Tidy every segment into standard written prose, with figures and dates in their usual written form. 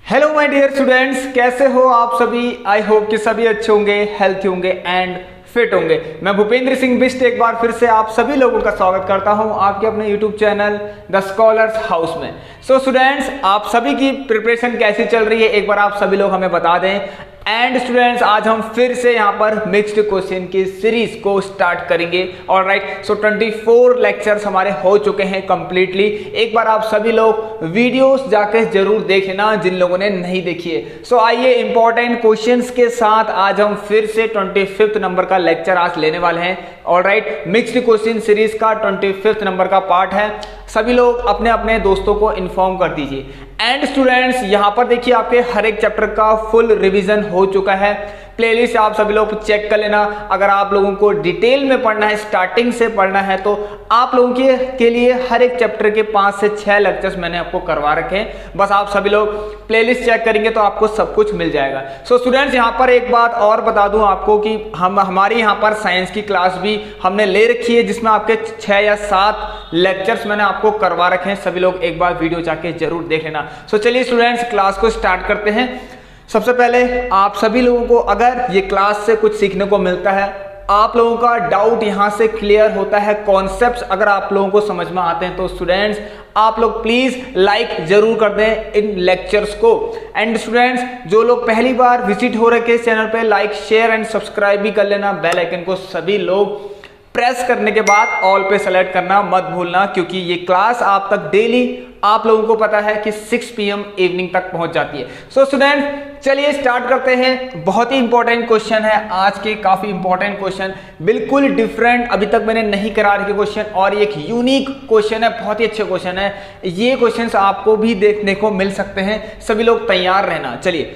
Hello my dear students, कैसे हो आप सभी। आई होप कि सभी अच्छे होंगे, हेल्थी होंगे एंड फिट होंगे। मैं भूपेंद्र सिंह बिष्ट एक बार फिर से आप सभी लोगों का स्वागत करता हूं आपके अपने YouTube channel the Scholars House में। सो स्टूडेंट्स, आप सभी की प्रिपरेशन कैसी चल रही है एक बार आप सभी लोग हमें बता दें। एंड स्टूडेंट्स, आज हम फिर से यहाँ पर मिक्स्ड क्वेश्चन की सीरीज को स्टार्ट करेंगे। ऑलराइट, सो 24 लेक्चर्स हमारे हो चुके हैं कंप्लीटली। एक बार आप सभी लोग वीडियोस जाके जरूर देख लेना जिन लोगों ने नहीं देखी है। सो आइए इंपॉर्टेंट क्वेश्चंस के साथ आज हम फिर से 25 नंबर का लेक्चर आज लेने वाले हैं। ऑलराइट, मिक्स्ड क्वेश्चन सीरीज का 25 नंबर का पार्ट है। सभी लोग अपने अपने दोस्तों को इन्फॉर्म कर दीजिए। एंड स्टूडेंट्स, यहां पर देखिए आपके हर एक चैप्टर का फुल रिवीजन हो चुका है। प्लेलिस्ट आप सभी लोग चेक कर लेना। अगर आप लोगों को डिटेल में पढ़ना है, स्टार्टिंग से पढ़ना है, तो आप लोगों के लिए हर एक चैप्टर के 5 से 6 लेक्चर्स मैंने आपको करवा रखे हैं। बस आप सभी लोग प्लेलिस्ट चेक करेंगे तो आपको सब कुछ मिल जाएगा। सो स्टूडेंट्स, यहाँ पर एक बात और बता दूं आपको कि हमारी यहाँ पर साइंस की क्लास भी हमने ले रखी है, जिसमें आपके 6 या 7 लेक्चर्स मैंने आपको करवा रखे हैं। सभी लोग एक बार वीडियो जाके जरूर देख लेना। सो चलिए स्टूडेंट्स, क्लास को स्टार्ट करते हैं। सबसे पहले आप सभी लोगों को अगर ये क्लास से कुछ सीखने को मिलता है, आप लोगों का डाउट यहां से क्लियर होता है, कॉन्सेप्ट्स अगर आप लोगों को समझ में आते हैं, तो स्टूडेंट्स आप लोग प्लीज लाइक जरूर कर दें इन लेक्चर्स को। एंड स्टूडेंट्स, जो लोग पहली बार विजिट हो रखे इस चैनल पे, लाइक शेयर एंड सब्सक्राइब भी कर लेना। बेल आइकन को सभी लोग प्रेस करने के बाद ऑल पे सेलेक्ट करना मत भूलना, क्योंकि ये क्लास आप तक डेली आप लोगों को पता है कि 6 PM इवनिंग तक पहुंच जाती है। सो स्टूडेंट, चलिए स्टार्ट करते हैं। बहुत ही इंपॉर्टेंट क्वेश्चन है आज के, काफी इंपॉर्टेंट क्वेश्चन, बिल्कुल डिफरेंट, अभी तक मैंने नहीं करा रखे क्वेश्चन, और एक यूनिक क्वेश्चन है, बहुत ही अच्छे क्वेश्चन है। ये क्वेश्चन आपको भी देखने को मिल सकते हैं, सभी लोग तैयार रहना। चलिए,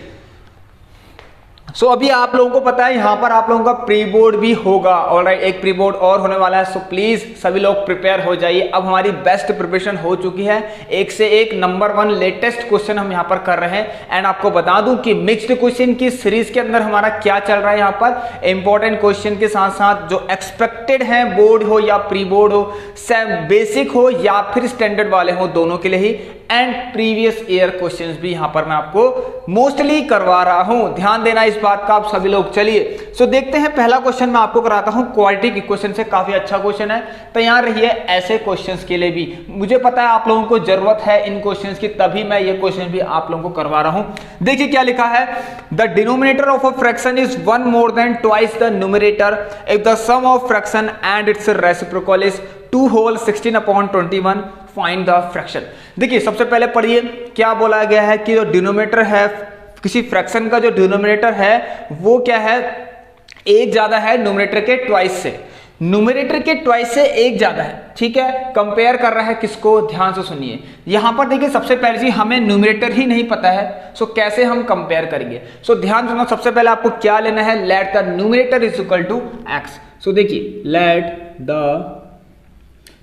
सो अभी आप लोगों को पता है यहां पर आप लोगों का प्री बोर्ड भी होगा। ऑलराइट, एक प्री बोर्ड और होने वाला है। सो प्लीज सभी लोग प्रिपेयर हो जाइए। अब हमारी बेस्ट प्रिपरेशन हो चुकी है, एक से एक नंबर 1 लेटेस्ट क्वेश्चन हम यहां पर कर रहे हैं। एंड आपको बता दूं कि मिक्स्ड क्वेश्चन की सीरीज के अंदर हमारा क्या चल रहा है, यहां पर इंपॉर्टेंट क्वेश्चन के साथ साथ जो एक्सपेक्टेड है, बोर्ड हो या प्री बोर्ड हो, बेसिक हो या फिर स्टैंडर्ड वाले हो, दोनों के लिए ही, एंड प्रीवियस ईयर क्वेश्चंस भी यहां पर मैं आपको मोस्टली करवा रहा हूं। ध्यान देना इस बात का आप सभी लोग। चलिए, सो देखते हैं पहला क्वेश्चन मैं आपको कराता हूं क्वाड्रेटिक इक्वेशन से। काफी अच्छा क्वेश्चन है, तैयार रहिए ऐसे क्वेश्चंस के लिए भी। मुझे पता है आप लोगों को जरूरत है इन क्वेश्चंस की, तभी मैं ये क्वेश्चन भी आप लोगों को करवा रहा हूं। देखिए क्या लिखा है, the denominator of a fraction is 1 more than twice the numerator if the sum of fraction and its reciprocal is 2 whole 16/21, find the fraction. देखिए सबसे पहले पढ़िए क्या बोला गया है कि जो डिनोमिनेटर है किसी फ्रैक्शन का, जो डिनोमिनेटर है वो क्या है, एक ज्यादा है न्यूमरेटर के ट्वाइस से। न्यूमरेटर के ट्वाइस से एक ज्यादा है, ठीक है। कंपेयर कर रहा है किसको, ध्यान से सुनिए। यहां पर देखिए सबसे पहले चीज, हमें न्यूमरेटर ही नहीं पता है, सो कैसे हम कंपेयर करेंगे। सो ध्यान सुनो, सबसे पहले आपको क्या लेना है, let the numerator is equal to X. So देखिए लेट द,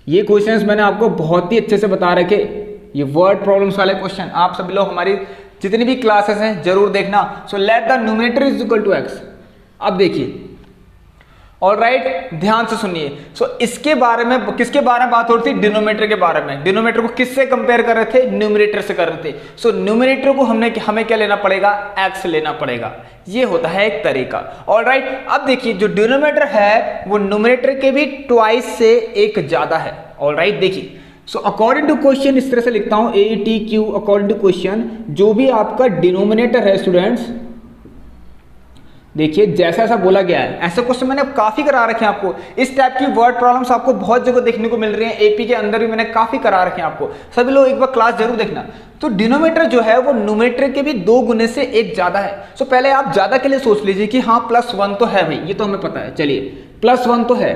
ये क्वेश्चंस मैंने आपको बहुत ही अच्छे से बता रखे, ये वर्ड प्रॉब्लम्स वाले क्वेश्चन आप सभी लोग हमारी जितनी भी क्लासेस हैं जरूर देखना। So let the numerator is equal to x. अब देखिए, ऑलराइट, ध्यान से सुनिए। सो इसके बारे में, किसके बारे में बात हो रही थी, डिनोमिनेटर के बारे में। डिनोमिनेटर को किससे कंपेयर कर रहे थे, न्यूमरेटर से कर रहे थे। सो न्यूमरेटर को हमें क्या लेना पड़ेगा, एक्स लेना पड़ेगा। ये होता है एक तरीका। ऑलराइट, अब देखिए जो डिनोमिनेटर है वो न्यूमरेटर के भी ट्वाइस से एक ज्यादा है। ऑलराइट, देखिए, सो अकॉर्डिंग टू क्वेश्चन इस तरह से लिखता हूं, ATQ अकॉर्डिंग टू क्वेश्चन, जो भी आपका डिनोमिनेटर है स्टूडेंट्स, देखिए जैसा ऐसा बोला गया है, ऐसे क्वेश्चन मैंने काफी करा रखे हैं आपको। इस टाइप की वर्ड प्रॉब्लम्स आपको बहुत जगह देखने को मिल रही हैं, एपी के अंदर भी मैंने काफी करा रखे हैं आपको। सभी लोग एक बार क्लास जरूर देखना। तो डिनोमिनेटर जो है वो न्यूमरेटर के भी 2 गुने से एक ज्यादा है। सो पहले आप ज्यादा के लिए सोच लीजिए कि हाँ +1 तो है भाई, ये तो हमें पता है। चलिए +1 तो है,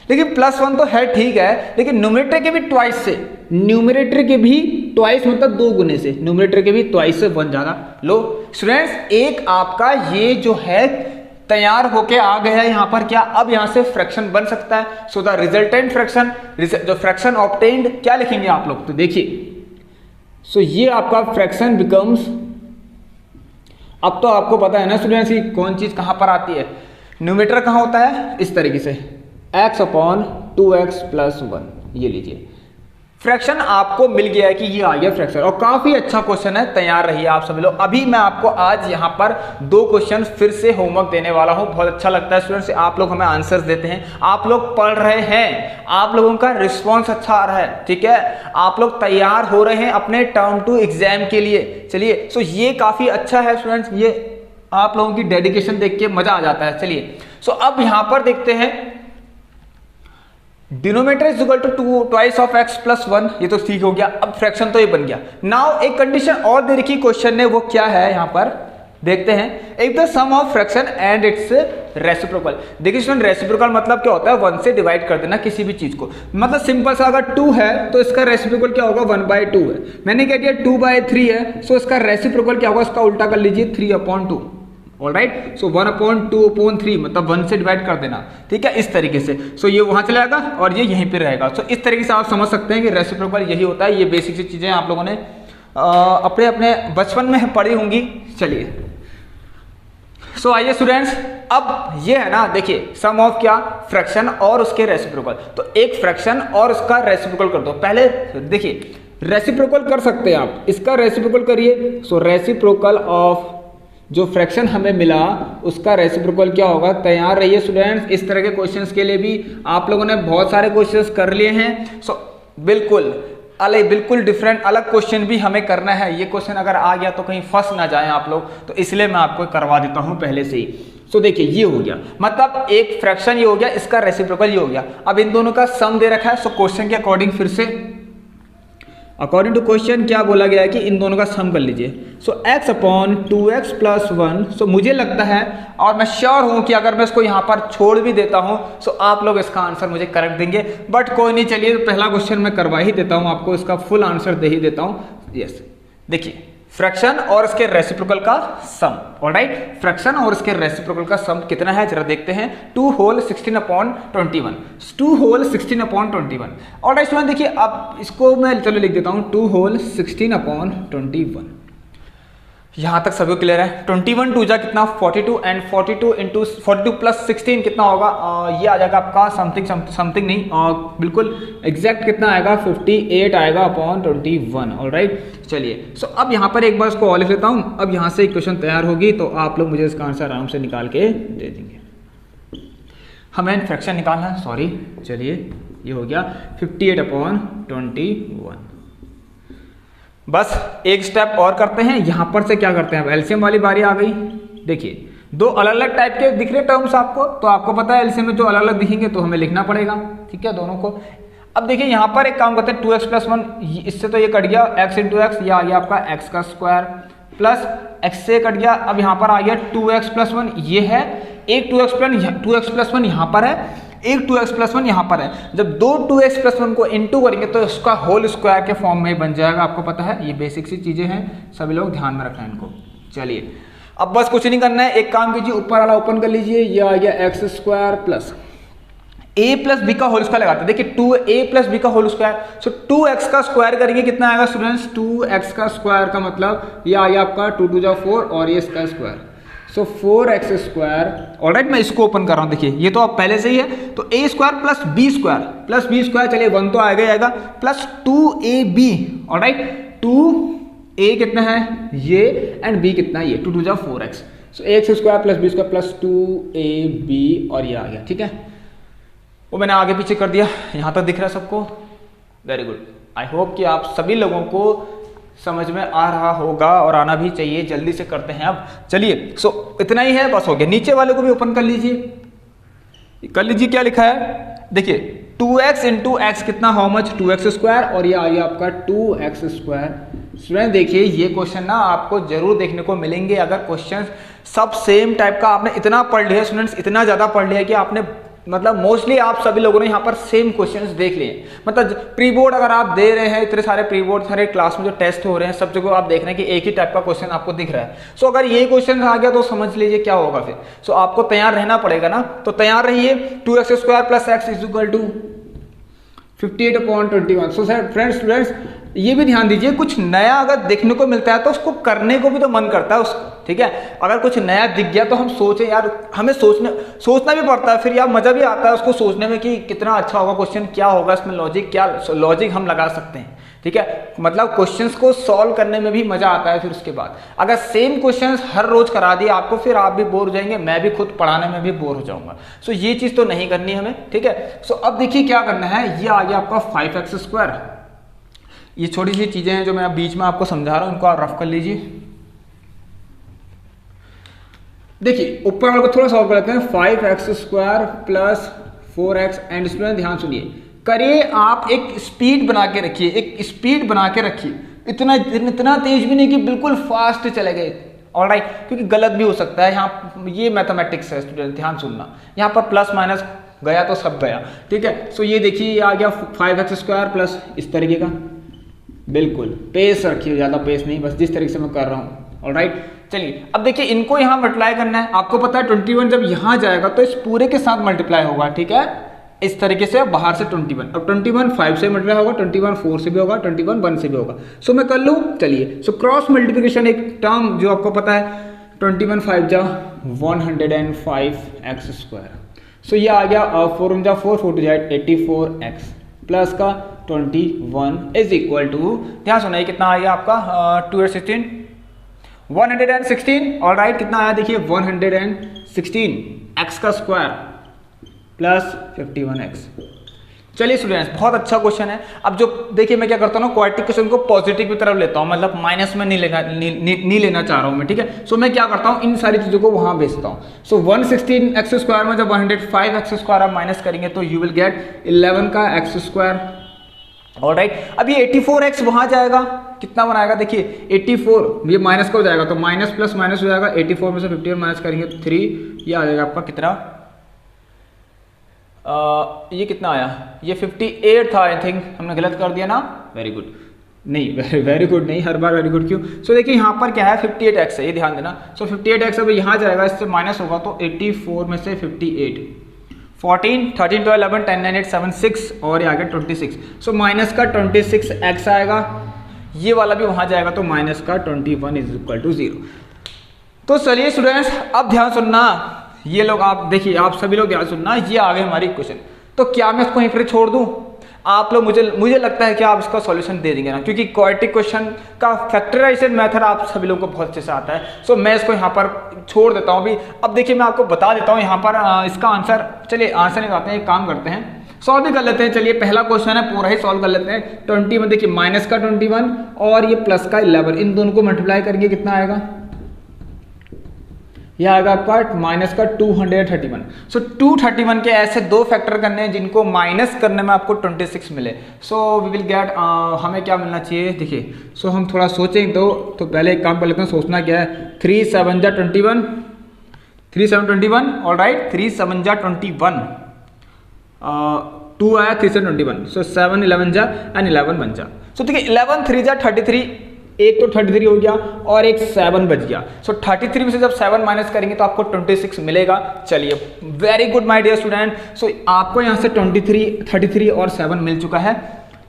लेकिन +1 तो है ठीक है, लेकिन न्यूमरेटर के भी ट्वाइस से, न्यूमरेटर के भी ट्वाइस मतलब 2 गुने से, न्यूमरेटर के भी ट्वाइस से 1 ज्यादा लो। स्टूडेंट्स, एक आपका ये जो है तैयार होके आ गया है यहां पर, क्या अब यहां से फ्रैक्शन बन सकता है। सो द रिजल्टेंट फ्रैक्शन, जो फ्रैक्शन ऑब्टेन्ड, क्या लिखेंगे आप लोग, तो देखिए, सो ये आपका फ्रैक्शन बिकम्स, अब तो आपको पता है ना स्टूडेंट्स की कौन चीज कहां पर आती है, न्यूमरेटर कहां होता है, इस तरीके से x/2x + 1, ये लीजिए। फ्रैक्शन आपको मिल गया है कि ये आ गया फ्रैक्शन, और काफी अच्छा क्वेश्चन है, तैयार रहिए आप सभी लोग। अभी मैं आपको आज यहाँ पर 2 क्वेश्चन फिर से होमवर्क देने वाला हूँ। बहुत अच्छा लगता है स्टूडेंट्स, आप लोग हमें आंसर्स देते हैं, आप लोग पढ़ रहे हैं, आप लोगों का रिस्पॉन्स अच्छा आ रहा है, ठीक है, आप लोग तैयार हो रहे हैं अपने टर्म 2 एग्जाम के लिए। चलिए, सो ये काफी अच्छा है स्टूडेंट्स, ये आप लोगों की डेडिकेशन देख के मजा आ जाता है। चलिए, सो अब यहां पर देखते हैं, denominator is equal to twice of x plus 1, ये तो ठीक हो गया। अब फ्रैक्शन तो ये बन गया। नाउ एक कंडीशन और दे रखी क्वेश्चन ने, वो क्या है यहां पर देखते हैं। If the sum of fraction and its reciprocal. देखिए स्टूडेंट, रेसिप्रोकल मतलब क्या होता है, 1 से डिवाइड कर देना किसी भी चीज को। मतलब सिंपल सा, अगर 2 है तो इसका रेसिप्रोकल क्या होगा, 1/2 है। मैंने क्या दिया, 2/3 है, सो इसका रेसिप्रोकल क्या होगा, इसका उल्टा कर लीजिए, 3/2। ऑलराइट, सो 1/2/3 मतलब 1 से डिवाइड कर देना, ठीक है, इस तरीके से। सो ये वहां चला जाएगा और ये यहीं पे रहेगा। सो इस तरीके से आप समझ सकते हैं कि रेसिप्रोकल यही होता है। ये बेसिक सी चीजें आप लोगों ने अपने अपने बचपन में पढ़ी होंगी। चलिए, सो आइए स्टूडेंट्स, अब ये है ना, देखिए सम ऑफ क्या, फ्रैक्शन और उसके रेसिप्रोकल। तो एक फ्रैक्शन और उसका रेसिप्रोकल कर दो। पहले देखिए, रेसिप्रोकल कर सकते हैं आप, इसका रेसिप्रोकल करिए। सो रेसिप्रोकल ऑफ जो फ्रैक्शन हमें मिला उसका रेसिप्रोकल क्या होगा। तैयार रहिए स्टूडेंट्स, इस तरह के क्वेश्चंस के लिए भी आप लोगों ने बहुत सारे क्वेश्चंस कर लिए हैं। सो बिल्कुल डिफरेंट अलग क्वेश्चन भी हमें करना है। ये क्वेश्चन अगर आ गया तो कहीं फंस ना जाए आप लोग, तो इसलिए मैं आपको करवा देता हूं पहले से ही। सो देखिए, ये हो गया, मतलब एक फ्रैक्शन ये हो गया, इसका रेसिप्रोकल ये हो गया। अब इन दोनों का सम दे रखा है। सो क्वेश्चन के अकॉर्डिंग फिर से अकॉर्डिंग टू क्वेश्चन क्या बोला गया है कि इन दोनों का सम कर लीजिए। सो x/2x + 1। सो मुझे लगता है और मैं श्योर हूं कि अगर मैं इसको यहां पर छोड़ भी देता हूं सो आप लोग इसका आंसर मुझे करेक्ट देंगे, बट कोई नहीं। चलिए, पहला क्वेश्चन मैं करवा ही देता हूं, आपको इसका फुल आंसर दे ही देता हूं। यस, देखिए, फ्रैक्शन और इसके रेसिप्रोकल का सम। ऑलराइट, फ्रैक्शन और इसके रेसिप्रोकल का सम कितना है जरा देखते हैं। 2 होल 16/21। 2 होल 16/21। ऑलराइट स्टूडेंट, देखिए अब इसको मैं चलो लिख देता हूं, 2 होल 16/21। यहां तक सभी क्लियर है। 21 2 जा कितना, 42, एंड 42 इंटू 42 प्लस 16 कितना होगा, ये आ जाएगा आपका समथिंग नहीं, बिल्कुल एग्जैक्ट कितना आएगा, 58 आएगा अपॉन 21। ऑलराइट, चलिए, सो अब यहाँ पर एक बार इसको और लिख लेता हूँ। अब यहाँ से एक क्वेश्चन तैयार होगी तो आप लोग मुझे इसका आंसर आराम से निकाल के दे देंगे। हमें फ्रैक्शन निकालना है, सॉरी। चलिए, ये हो गया 58/21। बस एक स्टेप और करते हैं। यहां पर से क्या करते हैं, एलसीएम वाली बारी आ गई। देखिए, 2 अलग अलग टाइप के दिख रहे टर्म्स आपको, तो आपको पता है एलसीएम में जो अलग अलग दिखेंगे तो हमें लिखना पड़ेगा, ठीक है, दोनों को। अब देखिए, यहां पर एक काम करते हैं, 2x + 1, इससे तो ये कट गया, x × x, ये आ गया आपका x का स्क्वायर, प्लस x से कट गया। अब यहां पर आ गया 2x + 1, ये है एक 2x + 1 यहां पर है, एक 2x + 1 यहाँ पर है। जब 2 2x + 1 को इंटू करेंगे तो इसका होल स्क्वायर के फॉर्म में बन जाएगा, आपको पता है। ये बेसिक सी चीजें हैं, सभी लोग ध्यान में रखना इनको। चलिए, अब बस कुछ नहीं करना है, एक काम कीजिए, ऊपर वाला ओपन कर लीजिए, ये आ गया x² प्लस a + b का होल स्क्वायर लगाते हैं। देखिए, 2a + b का होल स्क्वायर, सो 2x का स्क्वायर करेंगे कितना आएगा स्टूडेंट्स, 2x का स्क्वायर का मतलब ये आ गया आपका 2 2 जा 4 और ये इसका स्क्वायर, सो 4x²। ऑलराइट, मैं इसको ओपन कर रहा हूं। देखिए, ये तो अब पहले से ही है, तो a² + b², चलिए 1 तो आएगा ही आएगा, प्लस 2ab। ऑलराइट, 2a कितना है ये, एंड b कितना है ये, 2 2 जा 4x, सो x² + b² प्लस 2ab, और ये आ गया, ठीक है। वो मैंने आगे पीछे कर दिया, यहां तक दिख रहा है सबको, वेरी गुड। आई होप कि आप सभी लोगों को समझ में आ रहा होगा और आना भी चाहिए। जल्दी से करते हैं अब। चलिए, सो इतना ही है, बस हो गया। नीचे वाले को भी ओपन कर लीजिए, क्या लिखा है, देखिए 2x × x कितना, हाउ मच, 2x², और ये आ गया आपका 2x²। स्टूडेंट देखिए, ये क्वेश्चन ना आपको जरूर देखने को मिलेंगे। अगर क्वेश्चन सब सेम टाइप का आपने इतना पढ़ लिया स्टूडेंट्स, इतना ज्यादा पढ़ लिया कि आपने मतलब मोस्टली आप सभी लोगों ने यहाँ पर सेम क्वेश्चंस देख लिए। मतलब प्री बोर्ड अगर आप दे रहे हैं, इतने सारे प्री बोर्ड सारे क्लास में जो टेस्ट हो रहे हैं, सब जगह आप देख रहे हैं कि एक ही टाइप का क्वेश्चन आपको दिख रहा है। सो अगर ये क्वेश्चन आ गया तो समझ लीजिए क्या होगा फिर। सो आपको तैयार रहना पड़ेगा ना, तो तैयार रहिए। 2x² + x = 58/21। So friends students, ये भी ध्यान दीजिए, कुछ नया अगर देखने को मिलता है तो उसको करने को भी तो मन करता है, उसको ठीक है। अगर कुछ नया दिख गया तो हम सोचें यार, हमें सोचना भी पड़ता है, फिर यार मजा भी आता है उसको सोचने में कि कितना अच्छा होगा क्वेश्चन, क्या होगा इसमें लॉजिक, क्या लॉजिक हम लगा सकते हैं, ठीक है। मतलब क्वेश्चंस को सॉल्व करने में भी मजा आता है। फिर उसके बाद अगर सेम क्वेश्चंस हर रोज करा दिए आपको, फिर आप भी बोर हो जाएंगे, मैं भी खुद पढ़ाने में भी बोर हो जाऊंगा। सो ये चीज तो नहीं करनी हमें, ठीक है। सो अब देखिए क्या करना है, ये आ गया आपका 5x²। ये छोटी सी चीजें हैं जो मैं बीच में आपको समझा रहा हूं, इनको आप रफ कर लीजिए। देखिए ऊपर वाले को थोड़ा सॉल्व कर लेते हैं। 5x² plus 4x and student ध्यान सुनिए, करिए आप एक स्पीड बना के रखिए, एक स्पीड बना के रखिए, इतना तेज भी नहीं कि बिल्कुल फास्ट चले गए, ऑलराइट, क्योंकि गलत भी हो सकता है। यहाँ ये मैथमेटिक्स है स्टूडेंट, ध्यान सुनना, यहाँ पर प्लस माइनस गया तो सब गया, ठीक है। सो ये देखिए ये आ गया 5x² प्लस इस तरीके का, बिल्कुल पेस रखिए, ज्यादा पेस नहीं, बस जिस तरीके से मैं कर रहा हूँ, ऑलराइट। चलिए अब देखिए इनको यहाँ मल्टीप्लाई करना है। आपको पता है 21 जब यहाँ जाएगा तो इस पूरे के साथ मल्टीप्लाई होगा, ठीक है, इस तरीके से बाहर से 21। अब 21 5 से मल्टीप्लाई होगा, 21 4 से भी होगा, 21 1 से भी होगा। सो मैं कर लूँ, चलिए। सो क्रॉस मल्टीप्लिकेशन एक टर्म जो आपको पता है, 21 5 जा 105x²। सो ये आ गया 4 जा 4 4 जा 84x प्लस का 21 इज इक्वल टू, ध्यान सुनाइए कितना आ गया आपका 2 16 116, ऑलराइट। कितना आया देखिए 116 x का स्क्वायर प्लस 51x। चलिए स्टूडेंट्स बहुत अच्छा क्वेश्चन है। अब जो देखिए मैं क्या करता हूँ ना, क्वाड्रेटिक क्वेश्चन को पॉजिटिव की तरफ लेता हूँ, मतलब माइनस में नहीं लेना चाह रहा हूँ मैं, ठीक है। सो मैं क्या करता हूँ, इन सारी चीजों को वहां भेजता हूँ। सो 116x² में जब 105x² आप माइनस करेंगे तो यू विल गेट 11 का x², ऑलराइट। अब ये 84x वहां जाएगा, कितना बनाएगा देखिए 84, ये माइनस का हो जाएगा तो माइनस प्लस माइनस हो जाएगा, 84 में से 51 माइनस करेंगे 3, ये आ जाएगा आपका कितना, ये कितना आया, ये 58 था आई थिंक, हमने गलत कर दिया ना, वेरी गुड नहीं, वेरी गुड नहीं, हर बार वेरी गुड क्यों। सो देखिए यहाँ पर क्या है 58x है, ये ध्यान देना। सो 58x अब यहाँ जाएगा, इससे माइनस होगा तो 84 में से 58, 14 13 12 11 10 9 8 7 6 और ये आ गया 26। सो माइनस का 26x आएगा, ये वाला भी वहां जाएगा तो माइनस का 21 इज इक्वल टू 0। तो चलिए स्टूडेंट्स अब ध्यान सुनना, ये लोग आप देखिए, आप सभी लोग ध्यान सुनना, ये आ गए हमारी क्वेश्चन। तो क्या मैं इसको यहीं पर छोड़ दूं? आप लोग मुझे लगता है कि आप इसका सॉल्यूशन दे देंगे ना, क्योंकि क्वाड्रेटिक क्वेश्चन का फैक्टराइजेशन मेथड आप सभी लोगों को बहुत अच्छे से आता है। सो मैं इसको यहाँ पर छोड़ देता हूँ अभी। अब देखिए मैं आपको बता देता हूँ यहाँ पर इसका आंसर, चलिए आंसर निकालते हैं, एक काम करते हैं, सॉल्व भी कर लेते हैं। चलिए पहला क्वेश्चन है पूरा ही सॉल्व कर लेते हैं। 21 देखिए माइनस का 21 और ये प्लस का 11, इन दोनों को मल्टीप्लाई करेंगे कितना आएगा, यह आएगा आपका माइनस का 231। सो 231 के ऐसे दो फैक्टर करने हैं जिनको माइनस करने में आपको 26 मिले। सो वी विल गेट, हमें क्या मिलना चाहिए देखिए। सो हम थोड़ा सोचें तो पहले एक काम कर लेते हैं, सोचना क्या है, 3 7 जा 21, 3 7 21, ऑलराइट, 3 7 जा 21, 2 आया 3 से 21, सो 7 11 जा एंड 11 बन जा। सो देखिए 11 3 जा 33, एक तो 33 हो गया और एक 7 बच गया। सो 33 में से जब 7 माइनस करेंगे तो आपको 26 मिलेगा। चलिए very good my dear student. So आपको यहाँ से 33 और 7 मिल चुका है।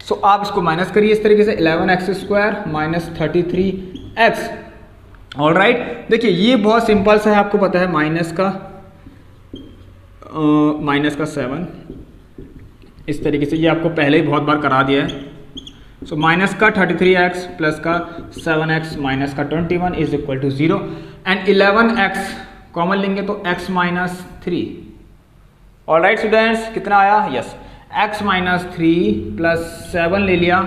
सो आप इसको माइनस करिए इस तरीके से, 11x² माइनस 33x, ऑलराइट। देखिए ये बहुत सिंपल सा है, आपको पता है माइनस का 7 इस तरीके से, ये आपको पहले ही बहुत बार करा दिया है। सो माइनस का 33x प्लस का 7x माइनस का 21 is equal to 0 and 11x common लेंगे तो x माइनस 3, ऑलराइट स्टूडेंट्स, कितना आया, यस x माइनस 3 प्लस 7 ले लिया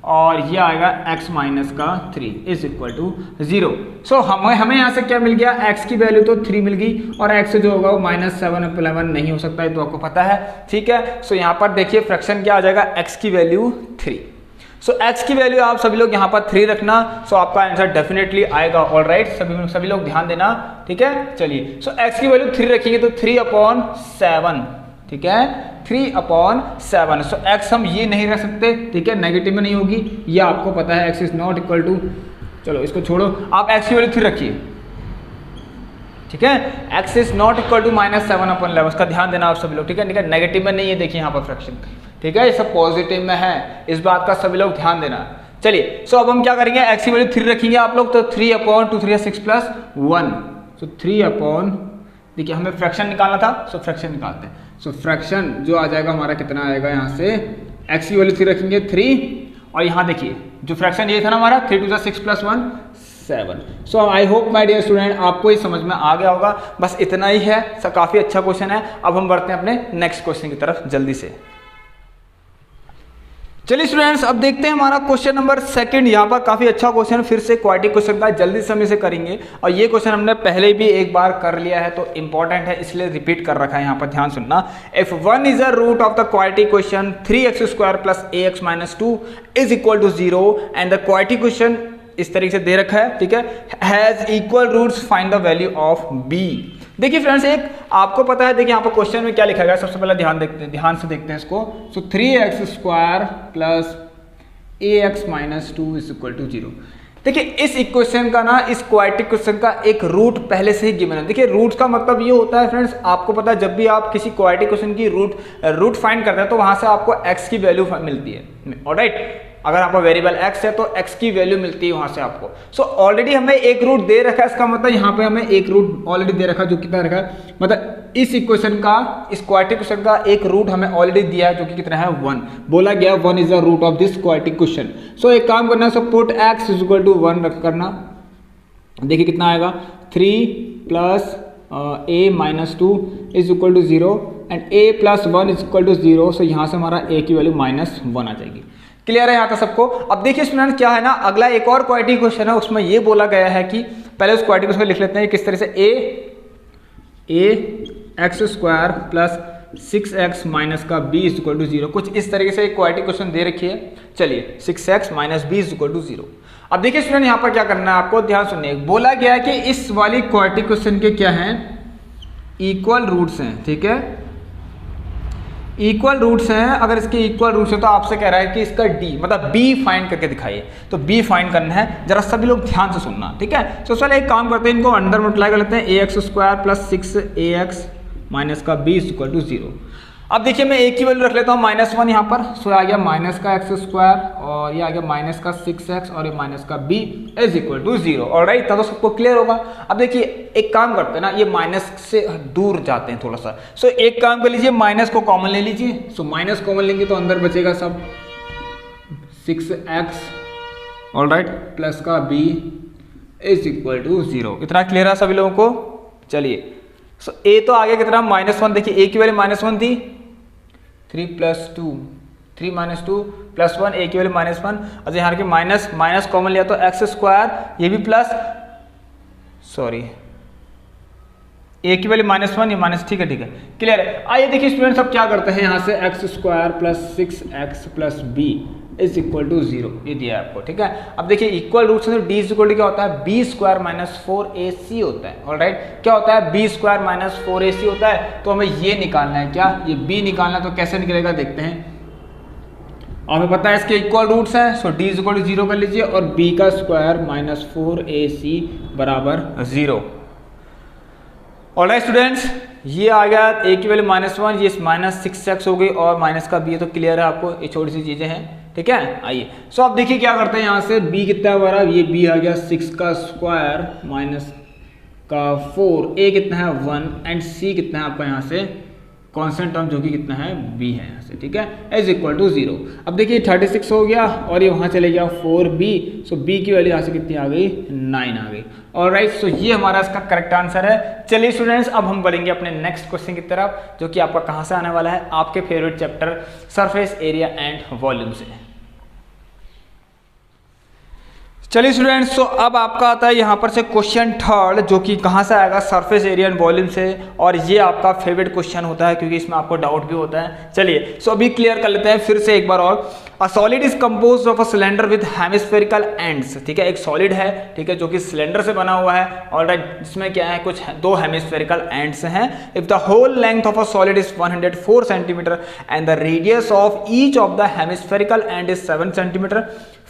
और ये आएगा x माइनस का 3 इज इक्वल टू 0। सो हमें यहाँ से क्या मिल गया, x की वैल्यू तो 3 मिल गई और x जो होगा वो माइनस 7 11 नहीं हो सकता है, तो आपको पता है, ठीक है। सो यहाँ पर देखिए फ्रैक्शन क्या आ जाएगा, x की वैल्यू 3। सो x की वैल्यू आप सभी लोग यहाँ पर 3 रखना, सो आपका आंसर डेफिनेटली आएगा, ऑलराइट। सभी लोग ध्यान देना, ठीक है। चलिए सो x की वैल्यू 3 रखेंगे तो 3/7, ठीक है, 3/7। सो x हम ये नहीं रख सकते, ठीक है, नेगेटिव में नहीं होगी, ये आपको पता है, x is not equal to, चलो इसको छोड़ो, आप x की वैल्यू 3 रखिए, ठीक है, x is not equal to -7/11, उसका ध्यान देना आप सभी लोग, ठीक है, नेगेटिव में नहीं है, देखिए यहाँ पर फ्रैक्शन, ठीक है, ये सब पॉजिटिव में है, इस बात का सभी लोग ध्यान देना, चलिए सो अब हम क्या करेंगे, x की वैल्यू 3 रखेंगे आप लोग, तो 3/2 3 6 प्लस 1, सो 3 अपॉन, देखिए हमें फ्रैक्शन निकालना था, सो फ्रैक्शन निकालते हैं। सो फ्रैक्शन जो आ जाएगा हमारा कितना आएगा, यहाँ से x की वैल्यू 3 रखेंगे 3, और यहाँ देखिए जो फ्रैक्शन ये था ना हमारा 3 2 6 plus 1 7। So I hope my dear student आपको ये समझ में आ गया होगा, बस इतना ही है। काफ़ी अच्छा क्वेश्चन है। अब हम बढ़ते हैं अपने नेक्स्ट क्वेश्चन की तरफ जल्दी से। चलिए स्टूडेंट्स अब देखते हैं हमारा क्वेश्चन नंबर 2। यहाँ पर काफी अच्छा क्वेश्चन, फिर से क्वाड्रेटिक क्वेश्चन का, जल्दी से हम इसे करेंगे। और ये क्वेश्चन हमने पहले भी एक बार कर लिया है तो इंपॉर्टेंट है, इसलिए रिपीट कर रखा है। यहाँ पर ध्यान सुनना, if 1 is a root of the quadratic question 3x² plus ax minus 2 is equal to 0 and the quadratic question इस तरीके से दे रखा है, ठीक है, has equal roots, find the value of b। देखिए फ्रेंड्स एक आपको पता है, देखिए यहाँ पर क्वेश्चन में क्या लिखा गया, सबसे पहले ध्यान से देखते हैं इसको। So 3x² plus ax minus 2 is equal to 0। देखिए इस इक्वेशन का ना, इस क्वाड्रेटिक क्वेश्चन का एक रूट पहले से ही गिवन है। देखिए रूट का मतलब ये होता है फ्रेंड्स, आपको पता है जब भी आप किसी क्वाड्रेटिक क्वेश्चन की रूट फाइंड करते हैं तो वहां से आपको x की वैल्यू मिलती है, ऑलराइट। अगर आपका वेरिएबल x है तो x की वैल्यू मिलती है वहां से आपको। सो ऑलरेडी हमें एक रूट दे रखा है, इसका मतलब यहाँ पे हमें एक रूट ऑलरेडी दे रखा है, जो कितना रखा है, मतलब इस इक्वेशन का, इस क्वाड्रेटिक क्वेश्चन का एक रूट हमें ऑलरेडी दिया है, जो कि कितना है 1। बोला गया 1 is the root of this quadratic question. So एक काम करना, so put x is equal to 1 रख करना। देखिए कितना आएगा, 3 plus a minus 2 is equal to 0 and a plus 1 is equal to 0। So यहाँ से हमारा a की वैल्यू माइनस 1 आ जाएगी। क्लियर है यहाँ तक सबको। अब देखिए स्टूडेंट क्या है ना, अगला एक और क्वाड्रेटिक क्वेश्चन है, उसमें ये बोला गया है कि पहले उस क्वाड्रेटिक क्वेश्चन लिख लेते हैं किस तरह से, ax² प्लस 6x माइनस का b इज इक्वल टू 0। कुछ इस तरीके से एक क्वाड्रेटिक क्वेश्चन दे रखी है। चलिए 6x minus b is equal to 0। अब देखिए स्टूडेंट यहाँ पर क्या करना है आपको, ध्यान सुनिए। बोला गया है कि इस वाली क्वाड्रेटिक क्वेश्चन के क्या हैं, इक्वल रूट्स हैं, ठीक है, इक्वल रूट्स हैं। अगर इसके इक्वल रूट्स है तो आपसे कह रहा है कि इसका d मतलब b फाइंड करके दिखाइए, तो b फाइंड करना है। जरा सभी लोग ध्यान से सुनना, ठीक है। तो चलो एक काम करते हैं, इनको अंडर मल्टीप्लाई कर लेते हैं, ax² प्लस 6ax माइनस का b इज इक्वल टू 0। अब देखिए मैं a की वैल्यू रख लेता हूँ -1 यहाँ पर। सो आ गया माइनस का x² और ये आ गया माइनस का 6x और ये माइनस का b is equal to 0। Alright, तो सबको क्लियर होगा। अब देखिए एक काम करते हैं ना, ये माइनस से दूर जाते हैं थोड़ा सा। सो एक काम कर लीजिए, माइनस को कॉमन ले लीजिए। सो माइनस कॉमन लेंगे तो अंदर बचेगा सब 6x, ऑलराइट, प्लस का b इज इक्वल टू 0। इतना क्लियर है सभी लोगों को। चलिए सो a तो आ गया कितना, -1। देखिए a की वैल्यू -1 थी, 3 प्लस 2 3 माइनस 2 प्लस 1, a की वैल्यू -1। अच्छा यहाँ के माइनस कॉमन लिया तो x², ये भी प्लस, सॉरी a की वैल्यू -1, ये माइनस, ठीक है क्लियर है। आइए देखिए स्टूडेंट्स अब क्या करते हैं, यहाँ से x² plus 6x plus b is equal to 0 ये दिया है आपको, ठीक है। अब देखिए इक्वल रूट से d इज इक्वल टू क्या होता है, b² माइनस 4ac होता है, ऑलराइट। क्या होता है, b² माइनस 4ac होता है। तो हमें ये निकालना है, क्या ये b निकालना है। तो कैसे निकलेगा देखते हैं। और हमें पता है इसके इक्वल रूट्स हैं, सो d इज इक्वल टू 0 कर लीजिए और b का स्क्वायर माइनस 4ac बराबर 0। ऑलराइट स्टूडेंट्स, ये आ गया a की वैल्यू -1, ये माइनस 6x हो गई और माइनस का b है। तो क्लियर है आपको, ये छोटी सी चीजें हैं, ठीक है। आइए सो अब देखिए क्या करते हैं, यहाँ से b कितना है हमारा, ये b आ गया 6 का स्क्वायर माइनस का 4, a कितना है 1 एंड c कितना है आपका यहाँ से कांस्टेंट टर्म जो कि कितना है b है यहाँ से, ठीक है, इज इक्वल टू 0। अब देखिए 36 हो गया और ये वहाँ चले गया 4b। सो b की वैल्यू यहाँ से कितनी आ गई, 9 आ गई। ऑलराइट, सो ये हमारा इसका करेक्ट आंसर है। चलिए स्टूडेंट्स अब हम बढ़ेंगे अपने नेक्स्ट क्वेश्चन की तरफ, जो कि आपका कहाँ से आने वाला है, आपके favourite chapter surface area and volume से। चलिए स्टूडेंट्स, तो अब आपका आता है यहाँ पर से क्वेश्चन 3, जो कि कहाँ से आएगा, सरफेस एरिया एंड वॉल्यूम से। और ये आपका फेवरेट क्वेश्चन होता है क्योंकि इसमें आपको डाउट भी होता है। चलिए सो अभी क्लियर कर लेते हैं फिर से एक बार और। अ solid is composed of a cylinder with hemispherical ends, ठीक है, एक सॉलिड है, ठीक है, जो कि सिलेंडर से बना हुआ है, ऑलराइट, जिसमें क्या है, कुछ 2 हेमिस्फेरिकल एंड्स हैं। If the whole length of a solid is 104 centimetre and the radius of each of the hemispherical end is 7 centimetre,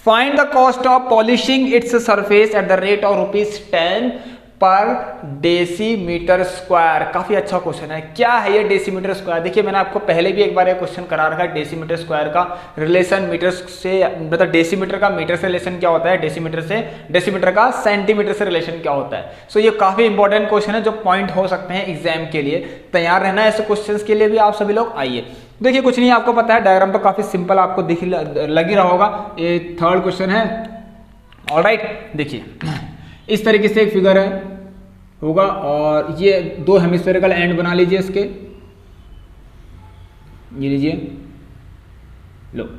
find the cost of polishing its surface at the rate of ₹10 पर decimetre square. काफी अच्छा question है। क्या है ये decimetre square? देखिए मैंने आपको पहले भी एक बार ये क्वेश्चन करा रखा है। डेसीमीटर स्क्वायर का रिलेशन मीटर से, मतलब डेसीमीटर का मीटर से रिलेशन क्या होता है, डेसीमीटर से, डेसीमीटर का सेंटीमीटर से रिलेशन क्या होता है। सो ये काफी इंपॉर्टेंट क्वेश्चन है जो पॉइंट हो सकते हैं एग्जाम के लिए। तैयार रहना है ऐसे क्वेश्चन के लिए भी आप सभी लोग। आइए देखिए, कुछ नहीं आपको पता है, डायग्राम तो काफी सिंपल आपको दिख लग ही रहा होगा। ये थर्ड क्वेश्चन है। ऑलराइट, देखिए इस तरीके से एक फिगर है होगा और ये दो हेमिस्फेरिकल एंड बना लीजिए इसके, ये लीजिए लो।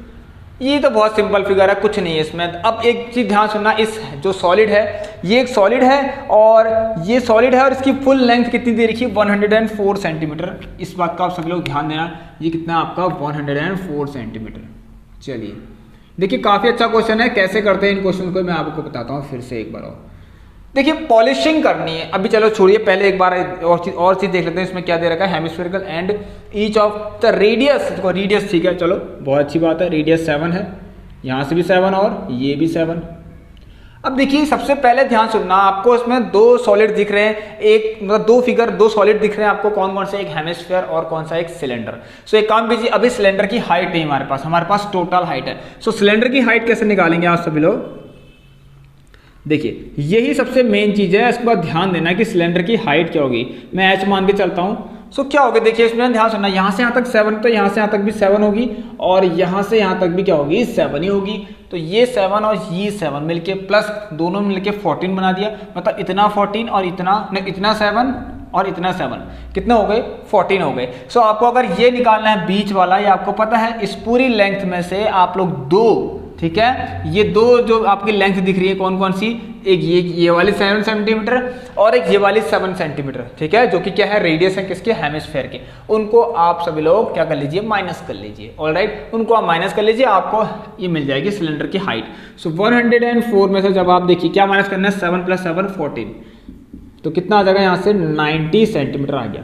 ये तो बहुत सिंपल फिगर है, कुछ नहीं है इसमें। अब एक चीज ध्यान सुनना, इस जो सॉलिड है ये एक सॉलिड है और ये सॉलिड है और इसकी फुल लेंथ कितनी दे रखी है 104 सेंटीमीटर। इस बात का आप सभी लोग ध्यान देना, ये कितना आपका 104 सेंटीमीटर। चलिए देखिए काफी अच्छा क्वेश्चन है। कैसे करते हैं इन क्वेश्चन को मैं आपको बताता हूँ फिर से एक बार और। देखिए पॉलिशिंग करनी है अभी, चलो छोड़िए, पहले एक बार और चीज देख लेते हैं। इसमें क्या दे रखा है, hemispherical and each of the radius. देखो रेडियस ठीक है, चलो बहुत अच्छी बात है। रेडियस 7 है, यहाँ से भी 7 और ये भी 7। अब देखिए सबसे पहले ध्यान सुनना, आपको इसमें दो सॉलिड दिख रहे हैं, एक मतलब दो फिगर, दो सॉलिड दिख रहे हैं आपको। कौन कौन से, एक हेमिस्फीयर और कौन सा, एक सिलेंडर। सो एक काम कीजिए, अभी सिलेंडर की हाइट नहीं हमारे पास टोटल हाइट है। सो सिलेंडर की हाइट कैसे निकालेंगे आप सभी लोग? देखिए यही सबसे मेन चीज है, इसके बाद ध्यान देना कि सिलेंडर की हाइट क्या होगी। मैं h मान के चलता हूं। सो क्या होगा, देखिए इसमें ध्यान सुनना, यहाँ से यहाँ तक 7, तो यहाँ से यहाँ तक भी 7 होगी और यहाँ से यहाँ तक भी क्या होगी, 7 ही होगी। तो ये 7 और ये 7 मिलके प्लस दोनों मिलके 14 बना दिया। मतलब इतना 14 और इतना 7 और इतना 7, कितने हो गए, 14 हो गए। सो आपको अगर ये निकालना है बीच वाला, ये आपको पता है इस पूरी लेंथ में से आप लोग दो, ठीक है, ये दो जो आपकी लेंथ दिख रही है कौन कौन सी, एक ये वाली 7 सेंटीमीटर और एक ये वाली 7 सेंटीमीटर, ठीक है, जो कि क्या है, रेडियस है किसके, हेमिस्फीयर के। उनको आप सभी लोग क्या कर लीजिए, माइनस कर लीजिए। ऑलराइट, उनको आप माइनस कर लीजिए, आपको ये मिल जाएगी सिलेंडर की हाइट। सो 104 में से जब आप देखिए क्या माइनस करना है, 7 + 7 14, तो कितना आ जाएगा यहाँ से 90 सेंटीमीटर आ गया।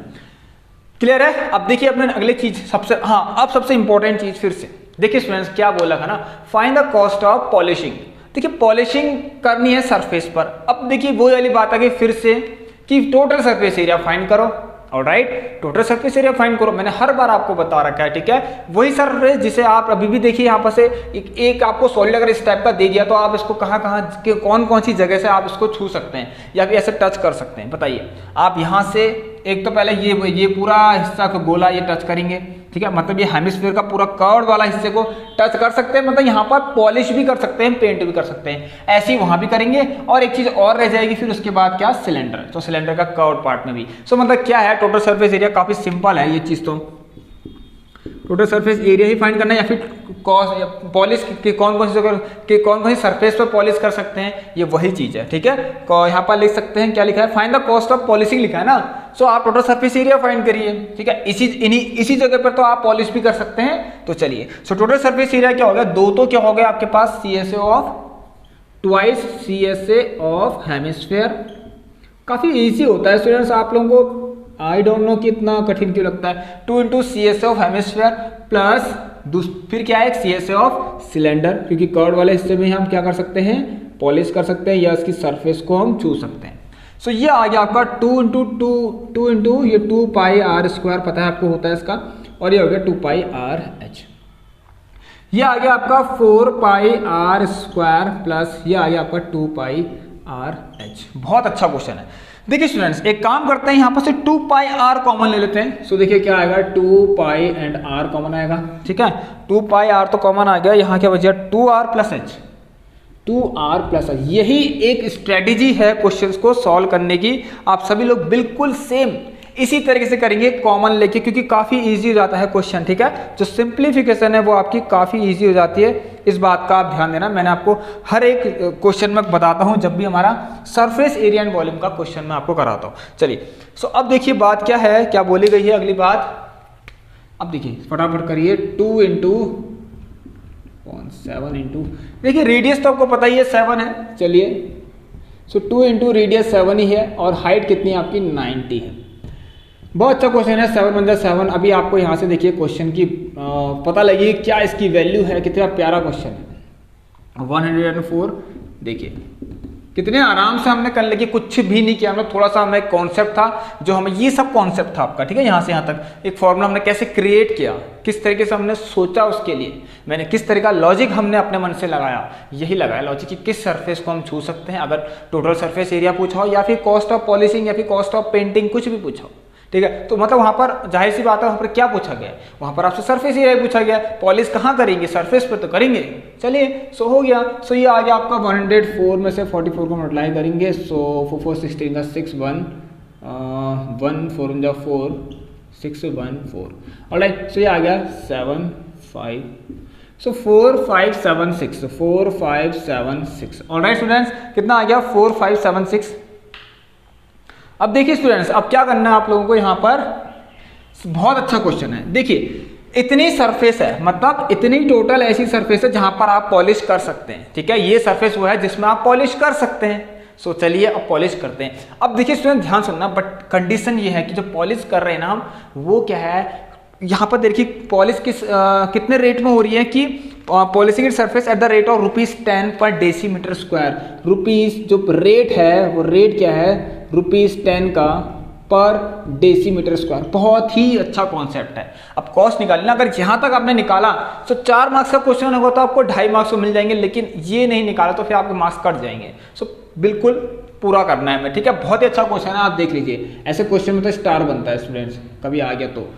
क्लियर है? अब देखिए अपने अगली चीज सबसे, हाँ अब सबसे इंपॉर्टेंट चीज फिर से देखिए स्टूडेंट्स, क्या बोला था ना, find the cost of polishing. देखिए पॉलिशिंग करनी है सरफेस पर। अब देखिए वो वाली बात आ गई फिर से कि टोटल सरफेस एरिया फाइंड करो। Alright, total surface area find करो। मैंने हर बार आपको बता रखा है, ठीक है, वही सरफेस जिसे आप अभी भी देखिए यहाँ पर से एक आपको सॉलिड अगर इस टाइप का दे दिया तो आप इसको कहाँ कौन कौन सी जगह से आप इसको छू सकते हैं या फिर ऐसे टच कर सकते हैं। बताइए आप यहाँ से एक तो पहले ये पूरा हिस्सा को गोला ये टच करेंगे, ठीक है, मतलब ये हेमिस्फीयर का पूरा कर्व वाला हिस्से को टच कर सकते हैं। मतलब यहाँ पर पॉलिश भी कर सकते हैं, पेंट भी कर सकते हैं, ऐसे ही वहां भी करेंगे। और एक चीज और रह जाएगी फिर उसके बाद क्या, सिलेंडर। तो सिलेंडर का कर्व पार्ट में भी मतलब क्या है, टोटल सरफेस एरिया काफी सिंपल है ये चीज। तो टोटल सरफेस एरिया ही फाइंड करना है या फिर पॉलिश के कौन कौन सी जगह के कौन कौन सी सरफेस पर पॉलिश कर सकते हैं, ये वही चीज है, ठीक है। यहाँ पर लिख सकते हैं, क्या लिखा है, find the cost of polishing लिखा है ना। सो आप टोटल सरफेस एरिया फाइंड करिए, ठीक है, इसी जगह पर तो आप पॉलिश भी कर सकते हैं। तो चलिए, सो टोटल सरफेस एरिया क्या हो गया, दो तो क्या हो गया आपके पास, CSA of twice CSA of hemisphere. काफी इजी होता है स्टूडेंट्स, आप लोगों को आई डोंट नो कितना कठिन क्यों लगता है। 2 × CSA ऑफ हेमिस्फीयर प्लस फिर क्या है, CSA ऑफ सिलेंडर, क्योंकि कर्व वाले हिस्से में हम क्या कर सकते हैं, पॉलिश कर सकते हैं या इसकी सरफेस को हम छू सकते हैं। सो ये आ गया आपका 2 × ये 2πr², पता है आपको होता है इसका, और ये हो गया 2πrh। ये आ गया आपका 4πr² प्लस ये आ गया आपका 2πrh। बहुत अच्छा क्वेश्चन है। देखिए स्टूडेंट्स, एक काम करते हैं, यहाँ पर से 2πr कॉमन ले लेते हैं। सो देखिए क्या आएगा, 2π एंड r कॉमन आएगा, ठीक है, 2πr तो कॉमन आ गया। यहाँ क्या बचा, 2r + h, 2r + h। यही एक स्ट्रेटेजी है क्वेश्चंस को सॉल्व करने की। आप सभी लोग बिल्कुल सेम इसी तरीके से करेंगे, कॉमन लेके, क्योंकि काफी इजी हो जाता है क्वेश्चन, ठीक है। जो सिंप्लीफिकेशन है वो आपकी काफी इजी हो जाती है, इस बात का आप ध्यान देना। मैंने आपको हर एक क्वेश्चन में बताता हूं जब भी हमारा सरफेस एरिया एंड वॉल्यूम का क्वेश्चन मैं आपको कराता हूं। चलिए, सो अब देखिए बात क्या है, क्या बोली गई है अगली बात। अब देखिए फटाफट करिए, 2 × 7 देखिए रेडियस तो आपको पता ही है 7 है। चलिए, सो 2 × रेडियस 7 ही है और हाइट कितनी है आपकी, 90 है। बहुत अच्छा क्वेश्चन है, 7 × 7। अभी आपको यहाँ से देखिए क्वेश्चन की पता लगी क्या इसकी वैल्यू है, कितना प्यारा क्वेश्चन है। 104 देखिए कितने आराम से हमने कर लिया, कुछ भी नहीं किया हमने, थोड़ा सा हमें कॉन्सेप्ट था जो हमें, ये सब कॉन्सेप्ट था आपका, ठीक है, यहाँ से यहाँ तक एक फॉर्मूला हमने कैसे क्रिएट किया, किस तरीके से हमने सोचा उसके लिए, मैंने किस तरह का लॉजिक हमने अपने मन से लगाया, यही लगाया लॉजिक कि किस सरफेस को हम छू सकते हैं, अगर टोटल सरफेस एरिया पूछा हो या फिर कॉस्ट ऑफ पॉलिशिंग या फिर कॉस्ट ऑफ पेंटिंग, कुछ भी पूछा हो, ठीक है। तो मतलब वहां पर जाहिर सी बात है, वहां पर क्या पूछा गया, वहां पर आपसे सरफेस एरिया पूछा गया, पॉलिश कहाँ करेंगे, सरफेस पे तो करेंगे। चलिए सो हो गया, सो ये आ गया आपका 104 में से 44 को मल्टीप्लाई करेंगे, सो 4 16 का 6 1 1 4 जा 4 6 1 4, ऑलराइट। सो ये आ गया 7 5, सो 4 5 7 6, 4 5 7 6, ऑलराइट स्टूडेंट्स, कितना आ गया 4 5 7 6। अब देखिए स्टूडेंट्स, अब क्या करना है आप लोगों को, यहाँ पर बहुत अच्छा क्वेश्चन है। देखिए इतनी सरफेस है, मतलब इतनी टोटल ऐसी सरफेस है जहां पर आप पॉलिश कर सकते हैं, ठीक है, ये सरफेस वो है जिसमें आप पॉलिश कर सकते हैं। सो चलिए अब पॉलिश करते हैं। अब देखिए स्टूडेंट ध्यान सुनना, बट कंडीशन ये है कि जो पॉलिश कर रहे हैं ना हम, वो क्या है, यहाँ पर देखिए पॉलिश कितने रेट में हो रही है कि polishing it surface at the rate of ₹10 पर डेसीमीटर स्क्वायर। रुपीज जो रेट है वो रेट क्या है, ₹10 का पर डेसीमीटर स्क्वायर। बहुत ही अच्छा कॉन्सेप्ट है। अब कॉस्ट निकालना, अगर यहाँ तक आपने निकाला तो 4 मार्क्स का क्वेश्चन होगा तो आपको 2.5 मार्क्स मिल जाएंगे, लेकिन ये नहीं निकाला तो फिर आपके मार्क्स कट जाएंगे। सो बिल्कुल पूरा करना है हमें, ठीक है। बहुत ही अच्छा क्वेश्चन है, आप देख लीजिए, ऐसे क्वेश्चन में तो स्टार बनता है स्टूडेंट्स, कभी आ गया तो।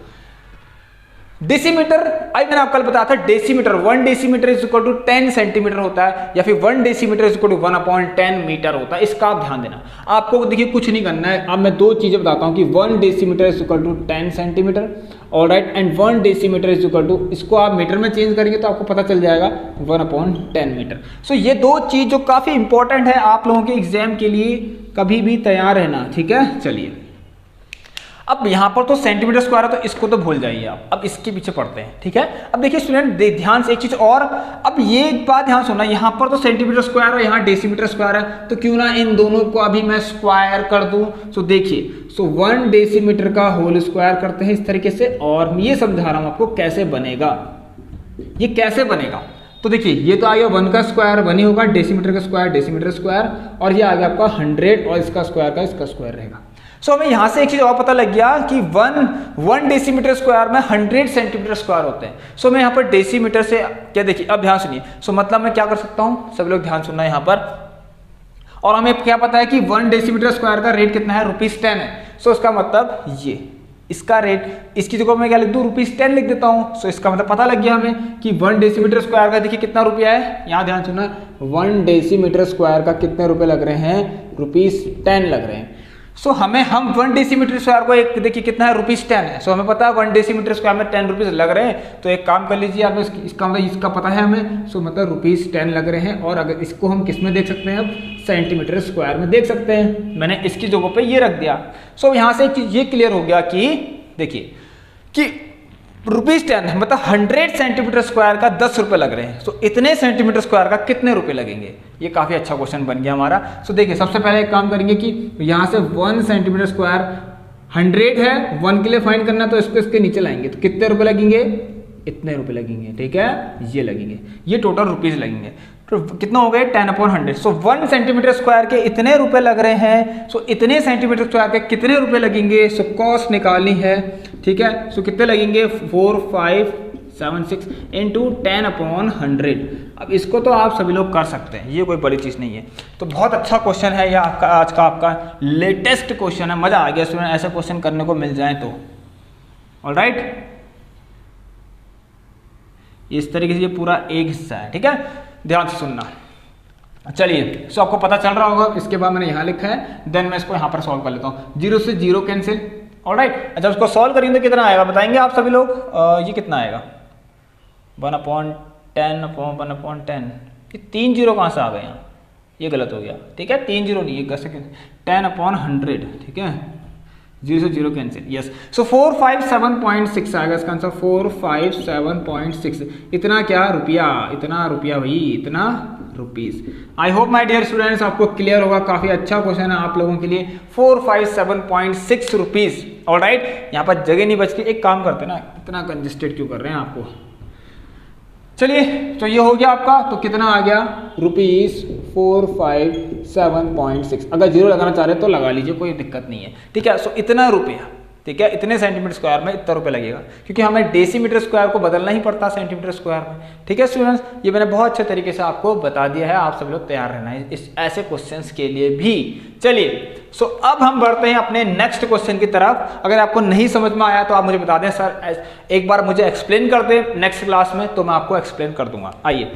डेसीमीटर, आई मैंने आपको कल बताया था, decimetre 1 decimetre is equal to 10 centimetre होता है, या फिर 1 decimetre is equal to 1/10 metre होता है। इसका आप ध्यान देना। आपको देखिए कुछ नहीं करना है, अब मैं 2 चीजें बताता हूं कि 1 decimetre is equal to 10 centimetre, alright, and 1 decimetre is equal to, इसको आप मीटर में चेंज करेंगे तो आपको पता चल जाएगा 1/10 मीटर। सो ये 2 चीज जो काफी इंपॉर्टेंट है आप लोगों के एग्जाम के लिए, कभी भी तैयार रहना, ठीक है। चलिए अब यहाँ पर तो सेंटीमीटर स्क्वायर है तो इसको तो भूल जाइए आप, अब इसके पीछे पढ़ते हैं, ठीक है। अब देखिए स्टूडेंट ध्यान से एक चीज और, अब ये एक बात ध्यान सुनना, यहाँ पर तो सेंटीमीटर स्क्वायर है, यहाँ डेसीमीटर स्क्वायर है, तो क्यों ना इन दोनों को अभी मैं स्क्वायर कर दूं। सो देखिए, सो 1 डेसीमीटर का होल स्क्वायर करते हैं इस तरीके से, और ये समझा रहा हूं आपको कैसे बनेगा, ये कैसे बनेगा। तो देखिए ये तो आ गया 1 का स्क्वायर 1 ही होगा, डेसीमीटर का स्क्वायर डेसीमीटर स्क्वायर, और ये आ गया आपका 100 और इसका स्क्वायर का इसका स्क्वायर रहेगा। सो हमें यहां से एक चीज और पता लग गया कि 1 डेसीमीटर स्क्वायर में 100 सेंटीमीटर स्क्वायर होते हैं। सो मैं यहाँ पर डेसीमीटर से क्या, देखिए अब ध्यान सुनिए, सो मतलब मैं क्या कर सकता हूं, सब लोग ध्यान सुनना यहाँ पर, और हमें क्या पता है कि 1 डेसीमीटर स्क्वायर का रेट कितना है, ₹10 है। सो इसका मतलब ये इसका रेट, इसकी जगह मैं क्या लिख दूं, ₹10 लिख देता हूं। सो इसका मतलब पता लग गया हमें कि 1 डेसीमीटर स्क्वायर का देखिए कितना रुपया है, यहाँ ध्यान सुनना, 1 डेसीमीटर स्क्वायर का कितने रुपए लग रहे हैं, ₹10 लग रहे हैं। सो हम 1 डेसीमीटर स्क्वायर को एक देखिए कितना है, ₹10 है। सो हमें पता है 1 डेसीमीटर स्क्वायर में 10 रुपीज लग रहे हैं, तो एक काम कर लीजिए आप, इसका मतलब इसका पता है हमें, सो मतलब ₹10 लग रहे हैं। और अगर इसको हम किस में देख सकते हैं, अब सेंटीमीटर स्क्वायर में देख सकते हैं, मैंने इसकी जगह पे ये रख दिया। सो यहाँ से एक चीज ये क्लियर हो गया कि देखिए कि ₹10 मतलब 100 सेंटीमीटर स्क्वायर का 10 रुपए लग रहे हैं। सो इतने सेंटीमीटर स्क्वायर का कितने रुपए लगेंगे, ये काफी अच्छा क्वेश्चन बन गया हमारा। सो देखिए सबसे पहले एक काम करेंगे कि यहाँ से 1 सेंटीमीटर स्क्वायर 100 है, 1 के लिए फाइंड करना, तो इसको इसके नीचे लाएंगे तो कितने रुपए लगेंगे, इतने रुपए लगेंगे, ठीक है, ये लगेंगे, ये टोटल रुपीज लगेंगे। तो कितना हो गए, 10/100। सो 1 सेंटीमीटर स्क्वायर के इतने रुपए लग रहे हैं, सो इतने सेंटीमीटर स्क्वायर के कितने रुपए लगेंगे, सो कॉस्ट निकालनी है, ठीक है। सो कितने लगेंगे, 4576 इंटू 10/100। अब इसको तो आप सभी लोग कर सकते हैं, ये कोई बड़ी चीज़ नहीं है। तो बहुत अच्छा क्वेश्चन है, यह आपका आज का आपका लेटेस्ट क्वेश्चन है, मजा आ गया स्टूडेंट, ऐसे क्वेश्चन करने को मिल जाए तो। ऑलराइट, इस तरीके से ये पूरा एक हिस्सा है, ठीक है, ध्यान से सुनना। चलिए सो आपको पता चल रहा होगा, इसके बाद मैंने यहाँ लिखा है, देन मैं इसको यहाँ पर सॉल्व कर लेता हूँ। 0 से 0 कैंसिल, ऑलराइट। जब उसको सॉल्व करेंगे तो कितना आएगा बताएंगे आप सभी लोग, ये कितना आएगा, 1/10/1/10। ये 3 0 कहाँ से आ गए यहाँ, ये गलत हो गया, ठीक है, 3 0 नहीं, ये 10/100, ठीक है, 0 से 0 कैंसिल, यस। सो 457.6 आएगा इसका आंसर, 457.6। इतना क्या रुपया, इतना रुपया भाई, इतना rupees. I hope my dear students आपको क्लियर होगा, काफी अच्छा क्वेश्चन है आप लोगों के लिए, 457.6 रुपीज। ऑलराइट, यहाँ पर जगह नहीं बचती, एक काम करते ना, इतना कंजेस्टेड क्यों कर रहे हैं आपको। चलिए, तो ये हो गया आपका, तो कितना आ गया ₹457.6। अगर जीरो लगाना चाह रहे तो लगा लीजिए, कोई दिक्कत नहीं है, ठीक है। सो इतना रुपया, ठीक है, इतने सेंटीमीटर स्क्वायर में इतना रुपया लगेगा, क्योंकि हमें डेसीमीटर स्क्वायर को बदलना ही पड़ता है सेंटीमीटर स्क्वायर में, ठीक है स्टूडेंट्स। ये मैंने बहुत अच्छे तरीके से आपको बता दिया है, आप सब लोग तैयार रहना है इस ऐसे क्वेश्चंस के लिए भी। चलिए, सो अब हम बढ़ते हैं अपने नेक्स्ट क्वेश्चन की तरफ। अगर आपको नहीं समझ में आया तो आप मुझे बता दें, सर एक बार मुझे एक्सप्लेन कर दें नेक्स्ट क्लास में, तो मैं आपको एक्सप्लेन कर दूंगा। आइए,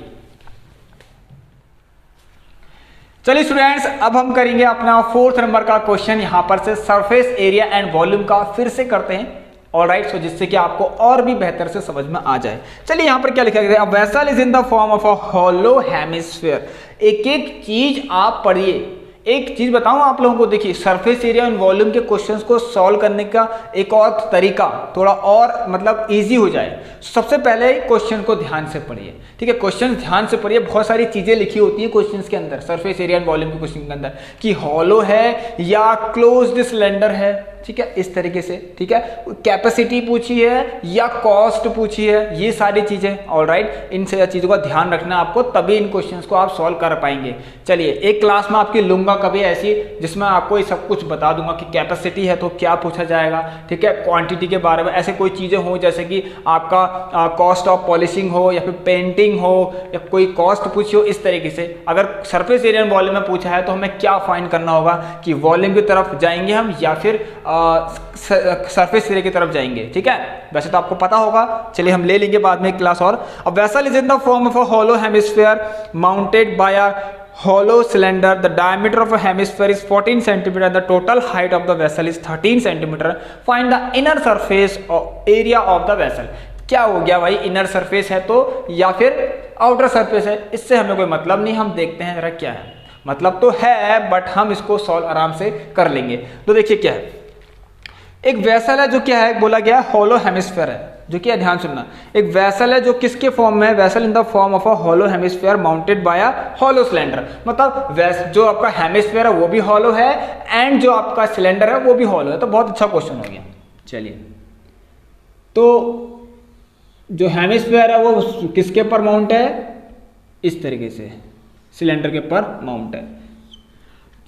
चलिए स्टूडेंट्स, अब हम करेंगे अपना 4th नंबर का क्वेश्चन। यहां पर से सरफेस एरिया एंड वॉल्यूम का फिर से करते हैं, ऑलराइट। सो जिससे कि आपको और भी बेहतर से समझ में आ जाए। चलिए, यहां पर क्या लिखा गया है, अ vessel is in the form of a hollow hemisphere. एक एक चीज आप पढ़िए। एक चीज बताऊं आप लोगों को, देखिए सरफेस एरिया एंड वॉल्यूम के क्वेश्चंस को सॉल्व करने का एक और तरीका, थोड़ा और मतलब इजी हो जाए। सबसे पहले क्वेश्चन को ध्यान से पढ़िए, ठीक है। क्वेश्चन ध्यान से पढ़िए, बहुत सारी चीजें लिखी होती है क्वेश्चंस के अंदर, सरफेस एरिया एंड वॉल्यूम के क्वेश्चन के अंदर, कि हॉलो है या क्लोज्ड सिलेंडर है, ठीक है, इस तरीके से, ठीक है। कैपेसिटी पूछी है या कॉस्ट पूछी है, ये सारी चीजें, ऑलराइट। इन सारी चीजों का ध्यान रखना आपको, तभी इन क्वेश्चंस को आप सॉल्व कर पाएंगे। चलिए, एक क्लास में आपकी लूंगा कभी ऐसी, जिसमें आपको ये सब कुछ बता दूंगा कि कैपेसिटी है तो क्या पूछा जाएगा, ठीक है। क्वांटिटी के बारे में ऐसे कोई चीजें हो, जैसे कि आपका कॉस्ट ऑफ पॉलिशिंग हो या फिर पेंटिंग हो या कोई कॉस्ट पूछी हो, इस तरीके से। अगर सरफेस एरिया एंड वॉल्यूम में पूछा है तो हमें क्या फाइंड करना होगा, कि वॉल्यूम की तरफ जाएंगे हम या फिर सरफेस एरिया की तरफ जाएंगे, ठीक है। वैसे तो आपको पता होगा, चलिए हम ले लेंगे बाद में एक क्लास और। A vessel is in the form of a hollow hemisphere mounted by a hollow cylinder. The diameter of a hemisphere is 14 centimeter and the total height of the vessel is 13 centimeter. Find the inner surface area of the vessel. क्या हो गया भाई, inner surface है तो या फिर outer surface है, इससे हमें कोई मतलब नहीं। हम देखते हैं जरा क्या है, मतलब तो है बट हम इसको सॉल्व आराम से कर लेंगे। तो देखिए क्या है, एक वेसल है जो क्या है, बोला गया हॉलो हेमिस्फीयर है, जो कि ध्यान सुनना, एक वेसल है जो किसके फॉर्म में है, vessel in the form of a hollow hemisphere mounted by a hollow cylinder. मतलब जो आपका हेमिस्फीयर है वो भी हॉलो है एंड जो आपका सिलेंडर है वो भी हॉलो है। तो बहुत अच्छा क्वेश्चन हो गया। चलिए, तो जो हेमिस्फीयर है वो किसके ऊपर माउंट है, इस तरीके से सिलेंडर के ऊपर माउंट है।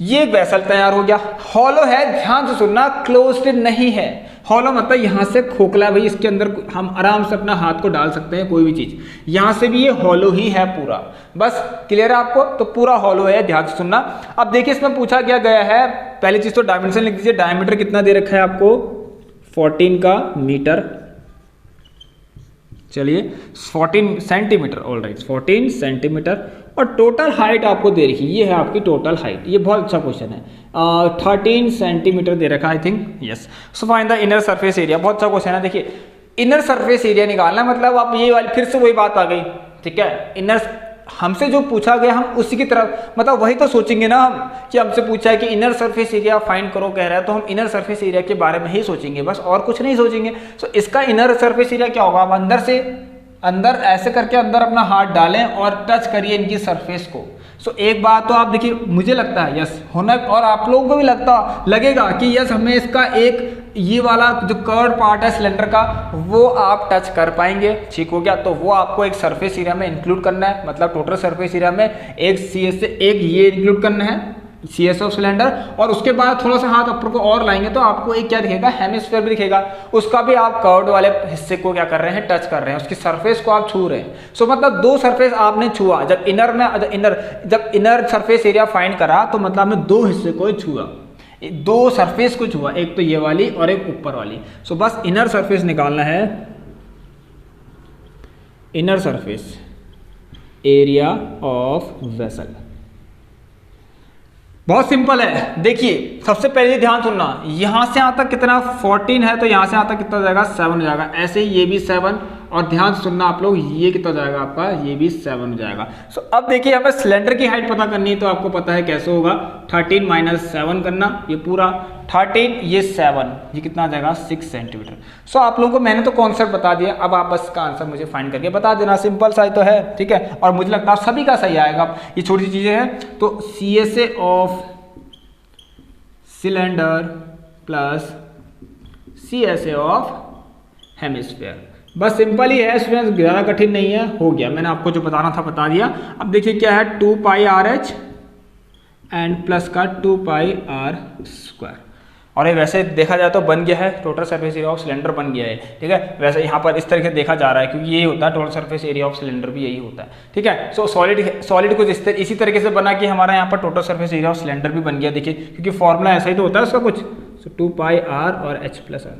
ये वेसल तैयार हो गया, हॉलो है, ध्यान से सुनना, क्लोज्ड नहीं है। हॉलो मतलब यहां से खोखला, भाई इसके अंदर हम आराम से अपना हाथ को डाल सकते हैं, कोई भी चीज। यहां से भी ये हॉलो ही है पूरा, बस क्लियर है आपको, तो पूरा हॉलो है, ध्यान से सुनना। अब देखिए इसमें पूछा क्या गया है, पहली चीज तो डायमेंशन लिख दीजिए। डायमीटर कितना दे रखा है आपको, 14 का मीटर, चलिए 14 सेंटीमीटर, ऑलराइट 14 सेंटीमीटर। और टोटल हाइट आपको दे रखी, ये है आपकी टोटल हाइट। ये बहुत अच्छा क्वेश्चन है, 13 सेंटीमीटर दे रखा I think, yes. So find the inner surface area, बहुत अच्छा क्वेश्चन है। देखिए इनर सरफेस एरिया निकालना, मतलब आप ये वाली फिर से वही बात आ गई, ठीक है। इनर हमसे जो पूछा गया हम उसी की तरफ, मतलब वही तो सोचेंगे ना हम, कि हमसे पूछा है कि इनर सरफेस एरिया फाइंड करो कह रहा है, तो हम इनर सरफेस एरिया के बारे में ही सोचेंगे, बस और कुछ नहीं सोचेंगे। सो इसका इनर सरफेस एरिया क्या होगा, आप अंदर से अंदर ऐसे करके अंदर अपना हाथ डालें और टच करिए इनकी सरफेस को। सो एक बात तो आप देखिए, मुझे लगता है यस होना, और आप लोगों को भी लगेगा कि यस हमें इसका एक ये वाला जो कर्व पार्ट है सिलेंडर का वो आप टच कर पाएंगे, ठीक हो गया। तो वो आपको एक सरफेस एरिया में इंक्लूड करना है, मतलब टोटल सरफेस एरिया में एक CS से एक ये इंक्लूड करना है, CS ऑफ सिलेंडर। और उसके बाद थोड़ा सा हाथ ऊपर को और लाएंगे तो आपको एक क्या दिखेगा, हेमिस्फीयर भी दिखेगा। उसका भी आप कर्व्ड वाले हिस्से को क्या कर रहे हैं, टच कर रहे हैं, उसकी सरफेस को आप छू रहे हैं। सो मतलब दो सरफेस आपने छुआ, जब इनर सरफेस एरिया फाइंड करा तो मतलब आपने दो हिस्से को छुआ, दो सरफेस को छुआ, एक तो ये वाली और एक ऊपर वाली। सो बस इनर सरफेस निकालना है, inner surface area of vessel. बहुत सिंपल है, देखिए सबसे पहले ध्यान सुनना, यहां से यहां तक कितना 14 है, तो यहां से यहां तक कितना हो जाएगा 7 हो जाएगा। ऐसे ही ये भी 7, और ध्यान सुनना आप लोग, ये कितना हो जाएगा आपका, ये भी 7 हो जाएगा। सो अब देखिए हमें सिलेंडर की हाइट पता करनी है, तो आपको पता है कैसे होगा, 13 माइनस 7 करना, ये पूरा 13 ये 7, ये कितना आ जाएगा 6 सेंटीमीटर। सो आप लोगों को मैंने तो कॉन्सेप्ट बता दिया, अब आप बस का आंसर मुझे फाइंड करके बता देना, सिंपल सा ही तो है, ठीक है। और मुझे लगता है सभी का सही आएगा, ये छोटी सी चीजें हैं। तो CSA of cylinder plus CSA of hemisphere, बस सिंपल ही है स्टूडेंट्स, ज़्यादा कठिन नहीं है, हो गया। मैंने आपको जो बताना था बता दिया। अब देखिए क्या है 2 पाई आर एच एंड प्लस का 2 पाई आर स्क्वायर। और ये वैसे देखा जाए तो बन गया है total surface area of cylinder बन गया है, ठीक है। वैसे यहाँ पर इस तरीके से देखा जा रहा है क्योंकि यही होता है total surface area of cylinder भी यही होता है, ठीक है। सो सॉलिड कुछ इसी तरीके से बना कि हमारा यहाँ पर total surface area of cylinder भी बन गया, देखिए क्योंकि फॉर्मूला ऐसा ही तो होता है उसका कुछ। सो 2 पाई आर और एच प्लस आर,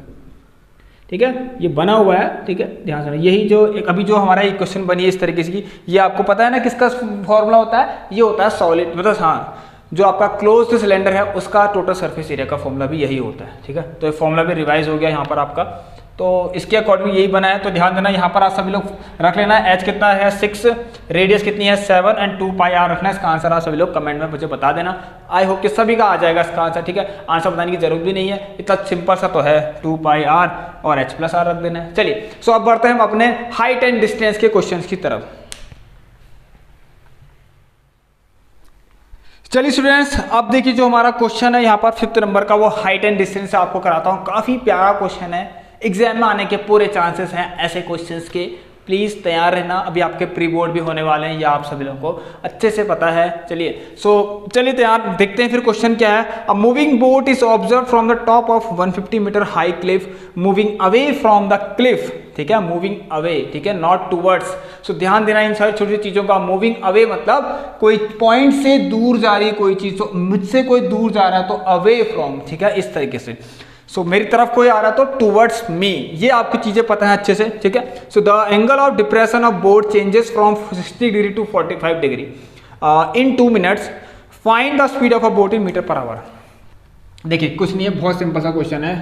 ठीक है, ये बना हुआ है, ठीक है, ध्यान से। यही जो एक अभी जो हमारा एक क्वेश्चन बनी है इस तरीके से की, ये आपको पता है ना किसका फॉर्मूला होता है, ये होता है सॉलिड, मतलब हाँ जो आपका क्लोज्ड सिलेंडर है उसका टोटल सरफेस एरिया का फॉर्मूला भी यही होता है, ठीक है। तो ये फॉर्मूला भी रिवाइज हो गया यहाँ पर आपका, तो इसके अकॉर्डिंग यही बना है। तो ध्यान देना यहाँ पर आप सभी लोग रख लेना, एच कितना है 6, रेडियस कितनी है 7 एंड 2 पाई आर रखना है। इसका आंसर आप सभी लोग कमेंट में मुझे बता देना। आई होप कि सभी का आ जाएगा इसका आंसर, ठीक है। आंसर बताने की जरूरत भी नहीं है, इतना सिंपल सा तो है, 2 पाई आर और एच प्लस आर रख देना है। चलिए सो अब बढ़ते हैं हम अपने हाइट एंड डिस्टेंस के क्वेश्चन की तरफ। चलिए स्टूडेंट्स, अब देखिए जो हमारा क्वेश्चन है यहाँ पर 5th नंबर का, वो हाइट एंड डिस्टेंस से आपको कराता हूँ। काफी प्यारा क्वेश्चन है, एग्जाम में आने के पूरे चांसेस हैं ऐसे क्वेश्चंस के। प्लीज़ तैयार रहना, अभी आपके प्री बोर्ड भी होने वाले हैं, या आप सभी लोगों को अच्छे से पता है। चलिए चलिए तैयार, देखते हैं फिर क्वेश्चन क्या है। A moving boat is observe from the top of 150 metre high cliff moving away from the cliff, ठीक है, मूविंग अवे, ठीक है, नॉट टूवर्ड्स। सो ध्यान देना इन सारी छोटी चीजों का। मूविंग अवे मतलब कोई पॉइंट से दूर जा रही कोई चीज, तो मुझसे कोई दूर जा रहा है तो अवे फ्रॉम, ठीक है, इस तरीके से। सो मेरी तरफ कोई आ रहा तो टूवर्ड्स मी, ये आपकी चीजें पता है अच्छे से, ठीक है। So the angle of depression of boat changes from 60 degree to 45 degree in 2 minutes, find the speed of a boat in metre per hour. देखिए कुछ नहीं है, बहुत सिंपल सा क्वेश्चन है,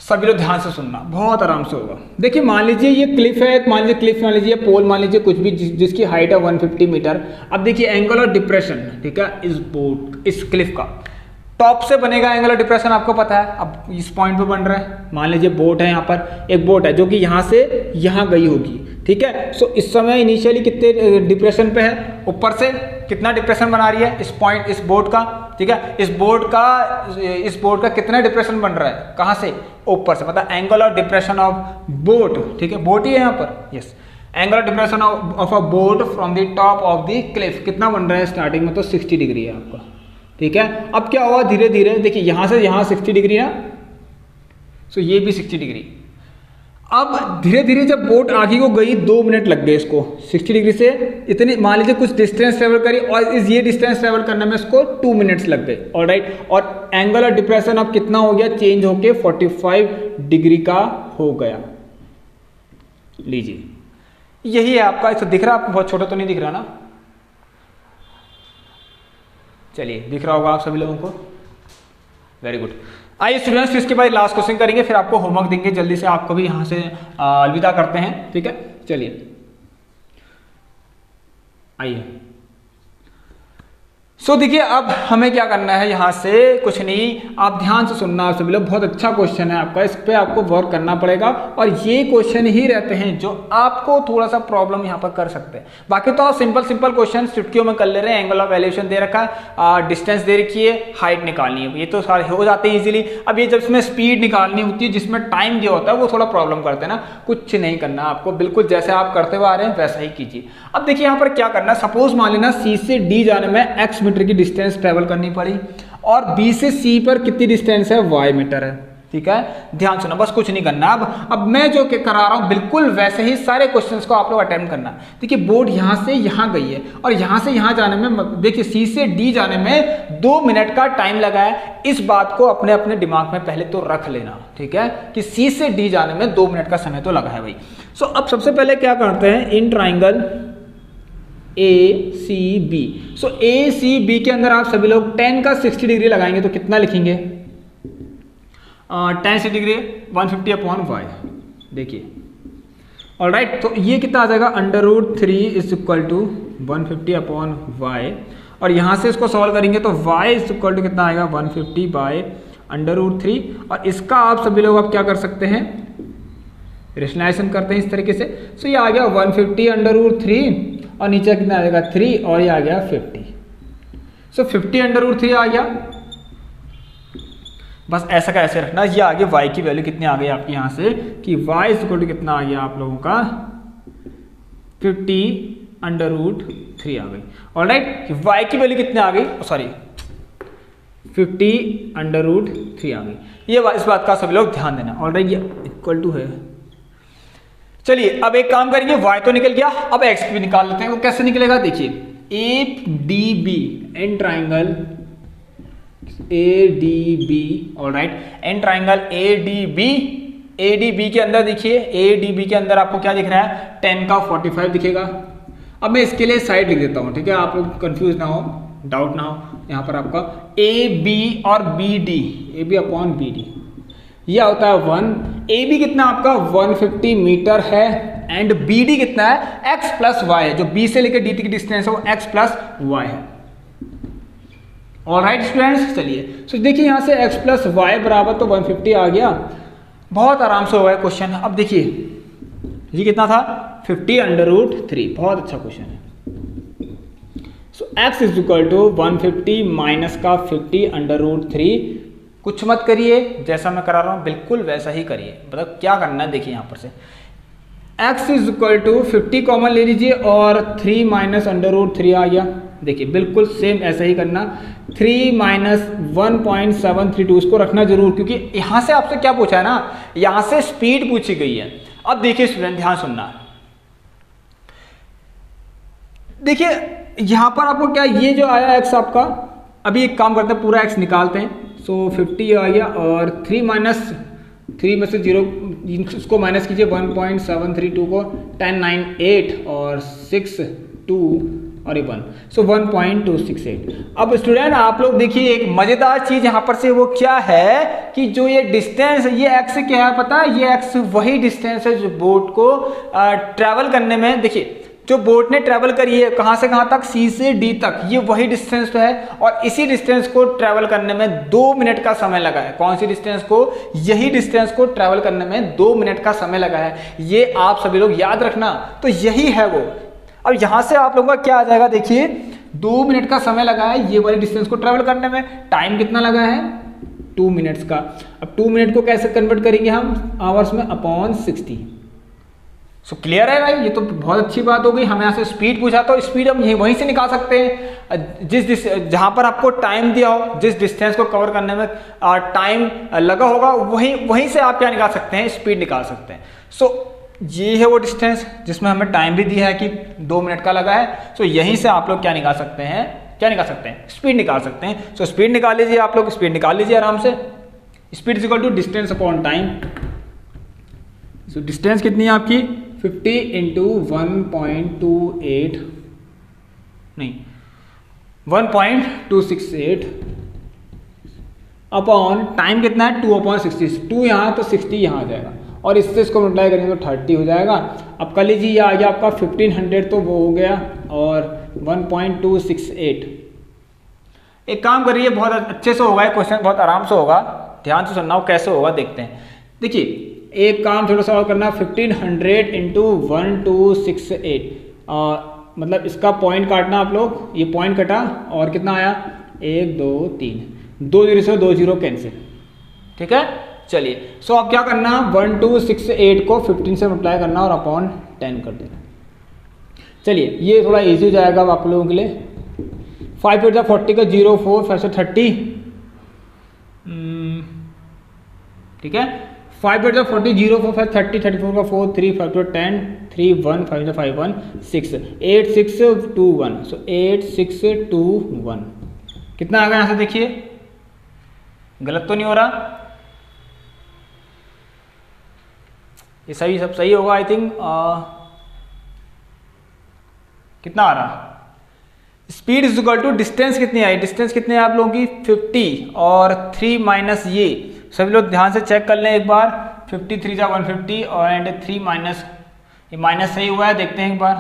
सभी लोग ध्यान से सुनना, बहुत आराम से होगा। देखिए मान लीजिए ये क्लिफ है, मान लीजिए क्लिफ, मान लीजिए पोल, मान लीजिए कुछ भी जिसकी हाइट है 150 मीटर। अब देखिए एंगल ऑफ डिप्रेशन, ठीक है, इस बोट इस क्लिफ का टॉप से बनेगा एंगल ऑफ डिप्रेशन, आपको पता है। अब इस पॉइंट पे बन रहा है, मान लीजिए बोट है, यहाँ पर एक बोट है जो कि यहाँ से यहाँ गई होगी, ठीक है। सो इस समय इनिशियली कितने डिप्रेशन पे है, ऊपर से कितना डिप्रेशन बना रही है इस पॉइंट, इस बोट का, ठीक है। इस बोट का कितना डिप्रेशन बन रहा है, कहाँ से, ऊपर से, मतलब angle of depression of boat, ठीक है, बोट ही है यहाँ पर, yes. Angle of depression of a boat from the top of the Cliff कितना बन रहा है, स्टार्टिंग में तो 60 डिग्री है आपका, ठीक है। अब क्या हुआ, धीरे धीरे देखिए यहाँ से यहाँ 60 डिग्री है, सो ये भी 60 डिग्री। अब धीरे धीरे जब बोट आगे को गई, 2 मिनट लग गए इसको 60 डिग्री से, इतनी मान लीजिए कुछ डिस्टेंस ट्रेवल करी, और ये डिस्टेंस ट्रेवल करने में इसको 2 मिनट्स लग गए, ऑलराइट। और एंगल ऑफ डिप्रेशन अब कितना हो गया, चेंज होके 45 डिग्री का हो गया। लीजिए यही है आपका, इसको दिख रहा है आपको, बहुत छोटा तो नहीं दिख रहा ना, चलिए दिख रहा होगा आप सभी लोगों को, वेरी गुड। आइए स्टूडेंट्स, फिर इसके बाद लास्ट क्वेश्चन करेंगे, फिर आपको होमवर्क देंगे, जल्दी से आपको भी यहाँ से अलविदा करते हैं, ठीक है। चलिए आइए। सो देखिए अब हमें क्या करना है, यहाँ से कुछ नहीं, आप ध्यान से सुनना आप सभी लोग, बहुत अच्छा क्वेश्चन है आपका, इस पे आपको वर्क करना पड़ेगा। और ये क्वेश्चन ही रहते हैं जो आपको थोड़ा सा प्रॉब्लम यहाँ पर कर सकते हैं। बाकी तो आप सिंपल क्वेश्चन चुटकियों में कर ले रहे हैं, एंगल ऑफ एलिवेशन दे रखा है, डिस्टेंस दे रखी है, हाइट निकालनी है, ये तो सारे हो जाते हैं इजीली। अब ये जब इसमें स्पीड निकालनी होती है, जिसमें टाइम दिया होता है, वो थोड़ा प्रॉब्लम करते हैं ना। कुछ नहीं करना आपको, बिल्कुल जैसे आप करते हुए आ रहे हैं वैसा ही कीजिए। अब देखिए यहाँ पर क्या करना है, सपोज मान लेना सी से डी जाने में x मीटर की डिस्टेंस ट्रेवल करनी पड़ी, और B से C पर कितनी डिस्टेंस है, y मीटर है, ठीक है। ध्यान सुना, बस कुछ नहीं करना। अब मैं जो करा रहा हूं बिल्कुल वैसे ही सारे क्वेश्चंस को आप लोग अटेम्प्ट करना। देखिए बोर्ड यहां से यहां गई है, और यहां से यहां जाने में, देखिए C से D जाने में 2 मिनट का टाइम लगा है। इस बात को अपने अपने दिमाग में पहले तो रख लेना, ठीक है, कि C से D जाने में 2 मिनट का समय तो लगा है भाई। सो अब सबसे पहले क्या करते हैं, in triangle ACB, so ACB के अंदर आप सभी लोग 10 का 60 डिग्री लगाएंगे तो कितना लिखेंगे, 10 डिग्री 150 अपॉन y, देखिए, ऑलराइट। तो ये कितना आ जाएगा, √3 is equal to 150 upon y, और यहाँ से इसको सॉल्व करेंगे तो y इज इक्वल टू कितना आएगा, 150 बाय √3। और इसका आप सभी लोग अब क्या कर सकते हैं, रेशनलाइजेशन करते हैं इस तरीके से। सो ये आ गया 150 √3, और नीचे कितना आएगा 3, और ये आ गया 50। सो 50 √3 आ गया। बस ऐसा का ऐसे रखना। ये आगे y की वैल्यू कितनी आ गई आपकी यहाँ से कि y इज इक्वल टू कितना आ गया आप लोगों का 50√3 आ गई। ऑलराइट, कि y की वैल्यू कितनी आ गई, सॉरी 50√3 आ गई। ये इस बात का सभी लोग ध्यान देना। ऑलराइट, ये इक्वल टू है। चलिए अब एक काम करेंगे, y तो निकल गया, अब x भी निकाल लेते हैं। वो कैसे निकलेगा देखिए, ADB an triangle ADB, alright, an triangle ADB के अंदर देखिए, ADB के अंदर आपको क्या दिख रहा है, 10 का 45 दिखेगा। अब मैं इसके लिए साइड लिख देता हूँ, ठीक है, आप लोग कंफ्यूज ना हो, डाउट ना हो। यहाँ पर आपका AB और BD, AB अपॉन BD यह होता है 1। AB कितना आपका 150 मीटर है एंड BD कितना है x प्लस वाई है, जो B से लेकर D तक की डिस्टेंस है वो x प्लस वाई है। ऑलराइट स्टूडेंट्स, चलिए तो देखिए यहाँ से x प्लस वाई बराबर तो 150 आ गया, बहुत आराम से हो गया क्वेश्चन। अब देखिए ये कितना था 50√3, बहुत अच्छा क्वेश्चन है। So x is equal to 150 minus का 50√3। कुछ मत करिए, जैसा मैं करा रहा हूँ बिल्कुल वैसा ही करिए। मतलब क्या करना है देखिए, यहाँ पर से x is equal to 50 common ले लीजिए और 3 माइनस √3 आ गया। देखिए बिल्कुल सेम ऐसा ही करना, 3 माइनस 1.732 इसको रखना जरूर, क्योंकि यहाँ से आपसे क्या पूछा है ना, यहाँ से स्पीड पूछी गई है। अब देखिए स्टूडेंट ध्यान सुनना, देखिए यहाँ पर आपको क्या ये जो आया x आपका, अभी एक काम करते हैं पूरा x निकालते हैं। सो 50 आ गया और 3 माइनस 3 में से 0 इसको माइनस कीजिए, 1.732 को 10 9 8 और 6 2 और 1, सो 1.268। अब स्टूडेंट आप लोग देखिए एक मजेदार चीज यहाँ पर से वो क्या है कि जो ये डिस्टेंस ये x क्या है पता है, ये x वही डिस्टेंस है जो बोट को ट्रैवल करने में, देखिए जो बोट ने ट्रैवल करी है कहां से कहां तक, C से D तक, ये वही डिस्टेंस तो है और इसी डिस्टेंस को ट्रैवल करने में 2 मिनट का समय लगा है। कौन सी डिस्टेंस को, यही डिस्टेंस को ट्रैवल करने में 2 मिनट का समय लगा है, ये आप सभी लोग याद रखना। तो यही है वो। अब यहां से आप लोगों का क्या आ जाएगा, देखिए 2 मिनट का समय लगा है ये वाली डिस्टेंस को ट्रैवल करने में, टाइम कितना लगा है 2 मिनट्स का। अब 2 मिनट को कैसे कन्वर्ट करेंगे हम आवर्स में, अपॉन 60। सो क्लियर है भाई, ये तो बहुत अच्छी बात हो गई। हमें यहाँ से स्पीड पूछा तो स्पीड हम यहीं वहीं से निकाल सकते हैं, जहां पर आपको टाइम दिया हो, जिस डिस्टेंस को कवर करने में टाइम लगा होगा वहीं से आप क्या निकाल सकते हैं, स्पीड निकाल सकते हैं। सो ये है वो डिस्टेंस जिसमें हमें टाइम भी दिया है कि 2 मिनट का लगा है। सो यहीं से आप लोग क्या निकाल सकते हैं, क्या निकाल सकते हैं, स्पीड निकाल सकते हैं। सो स्पीड निकाल लीजिए, आप लोग स्पीड निकाल लीजिए आराम से। Speed is equal to distance upon time. So distance कितनी है आपकी 50 इंटू 1.28 नहीं 1.268 अपॉन टाइम कितना है 2/60, 2 यहाँ तो 60 यहाँ आ जाएगा और इससे इसको मल्टीप्लाई करेंगे तो 30 हो जाएगा। अब कर लीजिए ये आ गया आपका 1500 तो वो हो गया और 1.268। एक काम करिए, बहुत अच्छे से होगा ये क्वेश्चन, बहुत आराम से होगा, ध्यान से सुनना हो कैसे होगा देखते हैं। देखिए एक काम थोड़ा सा और करना, 1500 इंटू 1268 मतलब इसका पॉइंट काटना आप लोग, ये पॉइंट कटा और कितना आया 1 2 3, 2 0 से 2 0 कैंसिल, ठीक है। चलिए सो अब क्या करना, 1268 को 15 से मल्टीप्लाई करना और अपॉन 10 कर देना। चलिए ये थोड़ा इजी हो जाएगा आप लोगों के लिए। 5 8 40 का 0 4 फिर से 30, ठीक है। 5 8 40 0 4 5 30 34 का 4 3 5 10 3 1 5 5 1 6 8 6 2 1, सो 8 6 2 1 कितना आ गया यहाँ से देखिए, गलत तो नहीं हो रहा, ये सही सब सही होगा आई थिंक। कितना आ रहा, speed is equal to distance कितनी आई, डिस्टेंस कितनी है आप लोगों की 50 और 3 माइनस ये, सभी लोग ध्यान से चेक कर लें एक बार, 53 जा 150 और एंड 3 माइनस, ये माइनस सही हुआ है देखते हैं एक बार,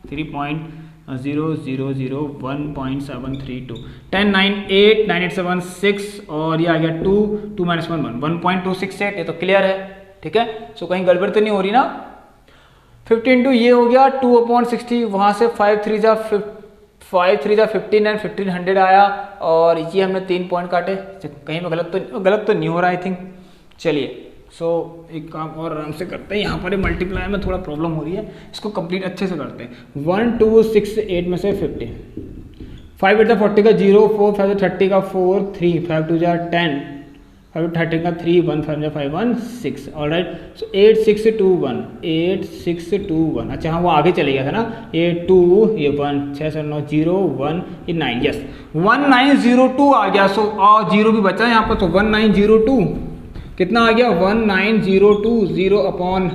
3.000 1.732 10 9 8 9 8 7 6 और ये आ गया 2 2 माइनस 1 1.268। ये तो क्लियर है, ठीक है। सो कहीं गड़बड़ तो नहीं हो रही ना। 50 इंटू ये हो गया 2/60, वहां से 5 3 जा 5 3 15 एंड 1500 आया, और ये हमने 3 पॉइंट काटे। कहीं में गलत तो नहीं हो रहा आई थिंक। चलिए एक काम और आराम से करते हैं, यहाँ पर मल्टीप्लाई में थोड़ा प्रॉब्लम हो रही है, इसको कंप्लीट अच्छे से करते हैं। 1 2 6 8 में से 50, 5 8 40 का 0, 4 5 30 का 4, 3 5 2 10, 5 30 का 3, 1 5 5 1 6। ऑलराइट, सो 8 6 2 1, 8 6 2 1। अच्छा हाँ, वो आगे चले गया था ना, ये 2 ये 1 6 7 9 0 1 ये 9, यस 1902 आ गया। सो 0 भी बचा यहाँ पर, तो 1902 कितना आ गया 1902, 0 अपॉन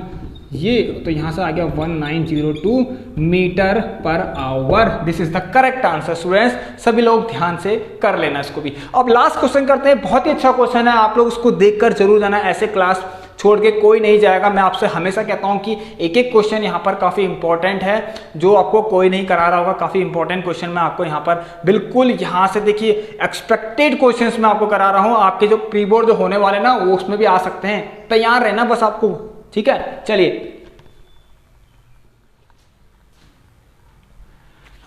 ये, तो यहाँ से आ गया 1902 metre per hour. This is the correct answer students, सभी लोग ध्यान से कर लेना इसको भी। अब लास्ट क्वेश्चन करते हैं, बहुत ही अच्छा क्वेश्चन है, आप लोग उसको देखकर जरूर जाना, ऐसे क्लास छोड़ के कोई नहीं जाएगा। मैं आपसे हमेशा कहता हूं कि एक एक क्वेश्चन यहाँ पर काफी इंपॉर्टेंट है, जो आपको कोई नहीं करा रहा होगा। काफी इंपॉर्टेंट क्वेश्चन मैं आपको यहाँ पर बिल्कुल यहाँ से देखिए एक्सपेक्टेड क्वेश्चंस मैं आपको करा रहा हूँ। आपके जो प्री बोर्ड जो होने वाले ना वो उसमें भी आ सकते हैं, तैयार रहना बस आपको, ठीक है। चलिए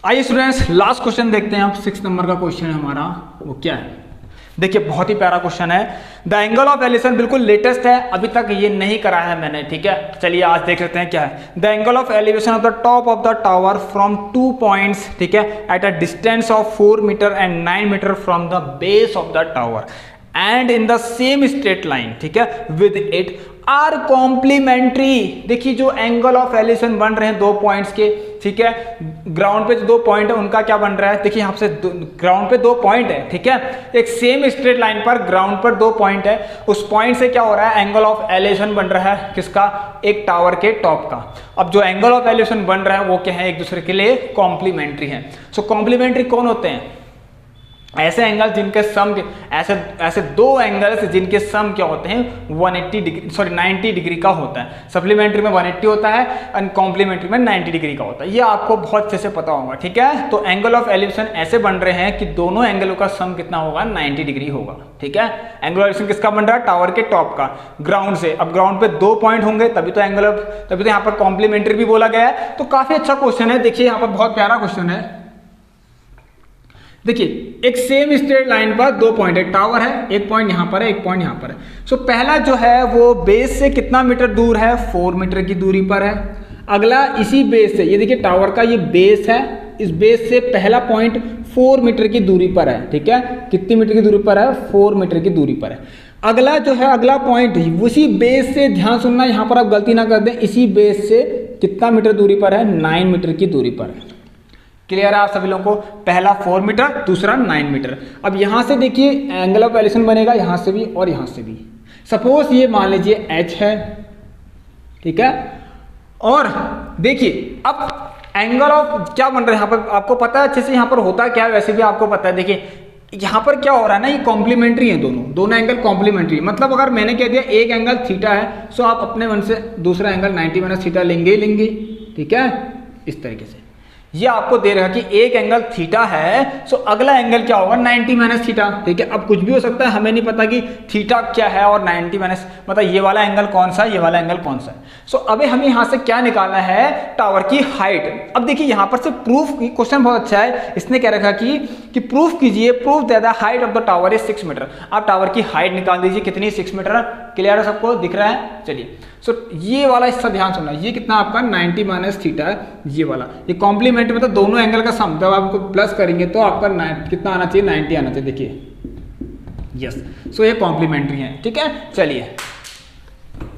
आइए स्टूडेंट्स लास्ट क्वेश्चन देखते हैं। अब 6 नंबर का क्वेश्चन है हमारा, वो क्या है देखिए, बहुत ही प्यारा क्वेश्चन है। द एंगल ऑफ एलिवेशन बिल्कुल लेटेस्ट है, अभी तक ये नहीं कराया है मैंने, ठीक है। चलिए आज देख लेते हैं क्या है। The angle of elevation of the top of the tower from 2 points, ठीक है, at a distance of 4 metre and 9 metre from the base of the tower and in the same straight line, ठीक है, with it are complementary. देखिए जो angle of elevation बन रहे हैं 2 points के, ठीक है, ग्राउंड पे जो 2 पॉइंट है उनका क्या बन रहा है, देखिए यहाँ से ग्राउंड पे 2 पॉइंट है, ठीक है, एक सेम स्ट्रेट लाइन पर ग्राउंड पर 2 पॉइंट है, उस पॉइंट से क्या हो रहा है, एंगल ऑफ एलिवेशन बन रहा है किसका, एक टावर के टॉप का। अब जो एंगल ऑफ एलिवेशन बन रहा है वो क्या है, एक दूसरे के लिए कॉम्प्लीमेंट्री है। सो कॉम्प्लीमेंट्री कौन होते हैं, ऐसे एंगल जिनके सम ऐसे 2 एंगल्स जिनके सम क्या होते हैं 180 डिग्री, सॉरी 90 डिग्री का होता है। सप्लीमेंट्री में 180 होता है और कॉम्प्लीमेंट्री में 90 डिग्री का होता है, ये आपको बहुत अच्छे से पता होगा, ठीक है। तो एंगल ऑफ एलिवेशन ऐसे बन रहे हैं कि दोनों एंगलों का सम कितना होगा, 90 डिग्री होगा, ठीक है। एंगल ऑफ एलिवेशन किसका बन रहा है, टावर के टॉप का, ग्राउंड से। अब ग्राउंड पे 2 पॉइंट होंगे तभी तो एंगल ऑफ, तभी तो यहाँ पर कॉम्प्लीमेंट्री भी बोला गया है। तो काफी अच्छा क्वेश्चन है, देखिए यहाँ पर बहुत प्यारा क्वेश्चन है। देखिए एक सेम स्ट्रेट लाइन पर 2 पॉइंट है, टावर है, एक पॉइंट यहां पर है, एक पॉइंट यहां पर है। सो पहला जो है वो बेस से कितना मीटर दूर है, 4 मीटर की दूरी पर है। अगला इसी बेस से, ये देखिए टावर का ये बेस है, इस बेस से पहला पॉइंट 4 मीटर की दूरी पर है, ठीक है। कितनी मीटर की दूरी पर है, 4 मीटर की दूरी पर है। अगला जो है अगला पॉइंट उसी बेस से, ध्यान सुनना यहां पर आप गलती ना कर दें, इसी बेस से कितना मीटर दूरी पर है, 9 मीटर की दूरी पर है। क्लियर है आप सभी लोगों को, पहला 4 मीटर दूसरा 9 मीटर। अब यहां से देखिए एंगल ऑफ एलिवेशन बनेगा यहां से भी और यहां से भी। सपोज ये मान लीजिए h है, ठीक है, और देखिए अब एंगल ऑफ क्या बन रहा है, यहां पर आपको पता है अच्छे से, यहां पर होता क्या है वैसे भी आपको पता है। देखिए यहां पर क्या हो रहा है ना, ये कॉम्प्लीमेंट्री है, दोनों एंगल कॉम्प्लीमेंट्री। मतलब अगर मैंने कह दिया एक एंगल थीटा है, सो आप अपने मन से दूसरा एंगल 90 माइनस थीटा लेंगे, ठीक है, इस तरीके से। ये आपको दे रहा कि एक एंगल थीटा है, सो अगला एंगल क्या होगा, 90 माइनस थीटा, ठीक है। अब कुछ भी हो सकता है, हमें नहीं पता कि थीटा क्या है और 90 माइनस मतलब ये वाला एंगल कौन सा है, ये वाला एंगल कौन सा है। सो अभी हमें यहां से क्या निकालना है, टावर की हाइट। अब देखिए यहां पर से प्रूफ, क्वेश्चन बहुत अच्छा है, इसने क्या रखा कि प्रूफ कीजिए, proof that the height of the tower is 6 metre. आप टावर की हाइट निकाल दीजिए, कितनी, 6 मीटर। क्लियर है सबको, दिख रहा है। चलिए सो ये वाला इसका ध्यान सुनना, ये कितना आपका 90 माइनस थीटा है, ये वाला, ये कॉम्प्लीमेंट मतलब दोनों एंगल का सम, जब आपको प्लस करेंगे तो आपका कितना आना चाहिए, 90 आना चाहिए। देखिए यस, सो ये कॉम्प्लीमेंट्री है, ठीक है। चलिए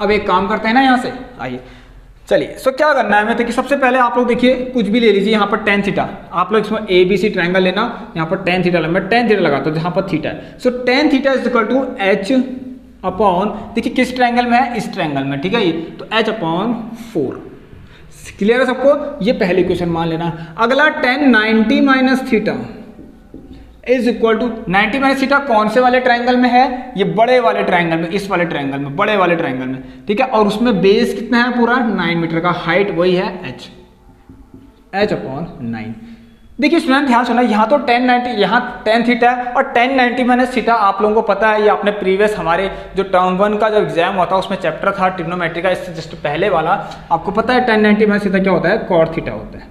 अब एक काम करते हैं ना, यहां से आइए, चलिए सो क्या करना है हमें, देखिए सबसे पहले आप लोग देखिए कुछ भी ले लीजिए, यहाँ पर tan थीटा, आप लोग इसमें ABC ट्रायंगल लेना, यहाँ पर tan थीटा, मैं tan थीटा लगाता हूँ जहाँ पर थीटा है। So tan theta is equal to h upon, देखिए किस ट्रायंगल में है, इस ट्रायंगल में, ठीक है, ये तो h अपॉन 4। क्लियर है सबको, ये पहले क्वेश्चन मान लेना। अगला tan 90 minus theta is equal to 90 minus theta कौन से वाले ट्रायंगल में है, ये बड़े वाले ट्रायंगल में, इस वाले ट्रायंगल में, बड़े वाले ट्रायंगल में, ठीक है। और उसमें बेस कितना है, पूरा 9 मीटर का, हाइट वही है h अपॉन 9। देखिए स्टूडेंट ध्यान सुना, यहाँ तो यहाँ tan थीटा है और tan 90 माइनस थीटा आप लोगों को पता है, ये आपने प्रीवियस हमारे जो टर्म 1 का जो एग्जाम होता है उसमें चैप्टर था ट्रिग्नोमेट्री का, इससे जस्ट पहले वाला, आपको पता है tan 90 माइनस थीटा क्या होता है, cot थीटा होता है,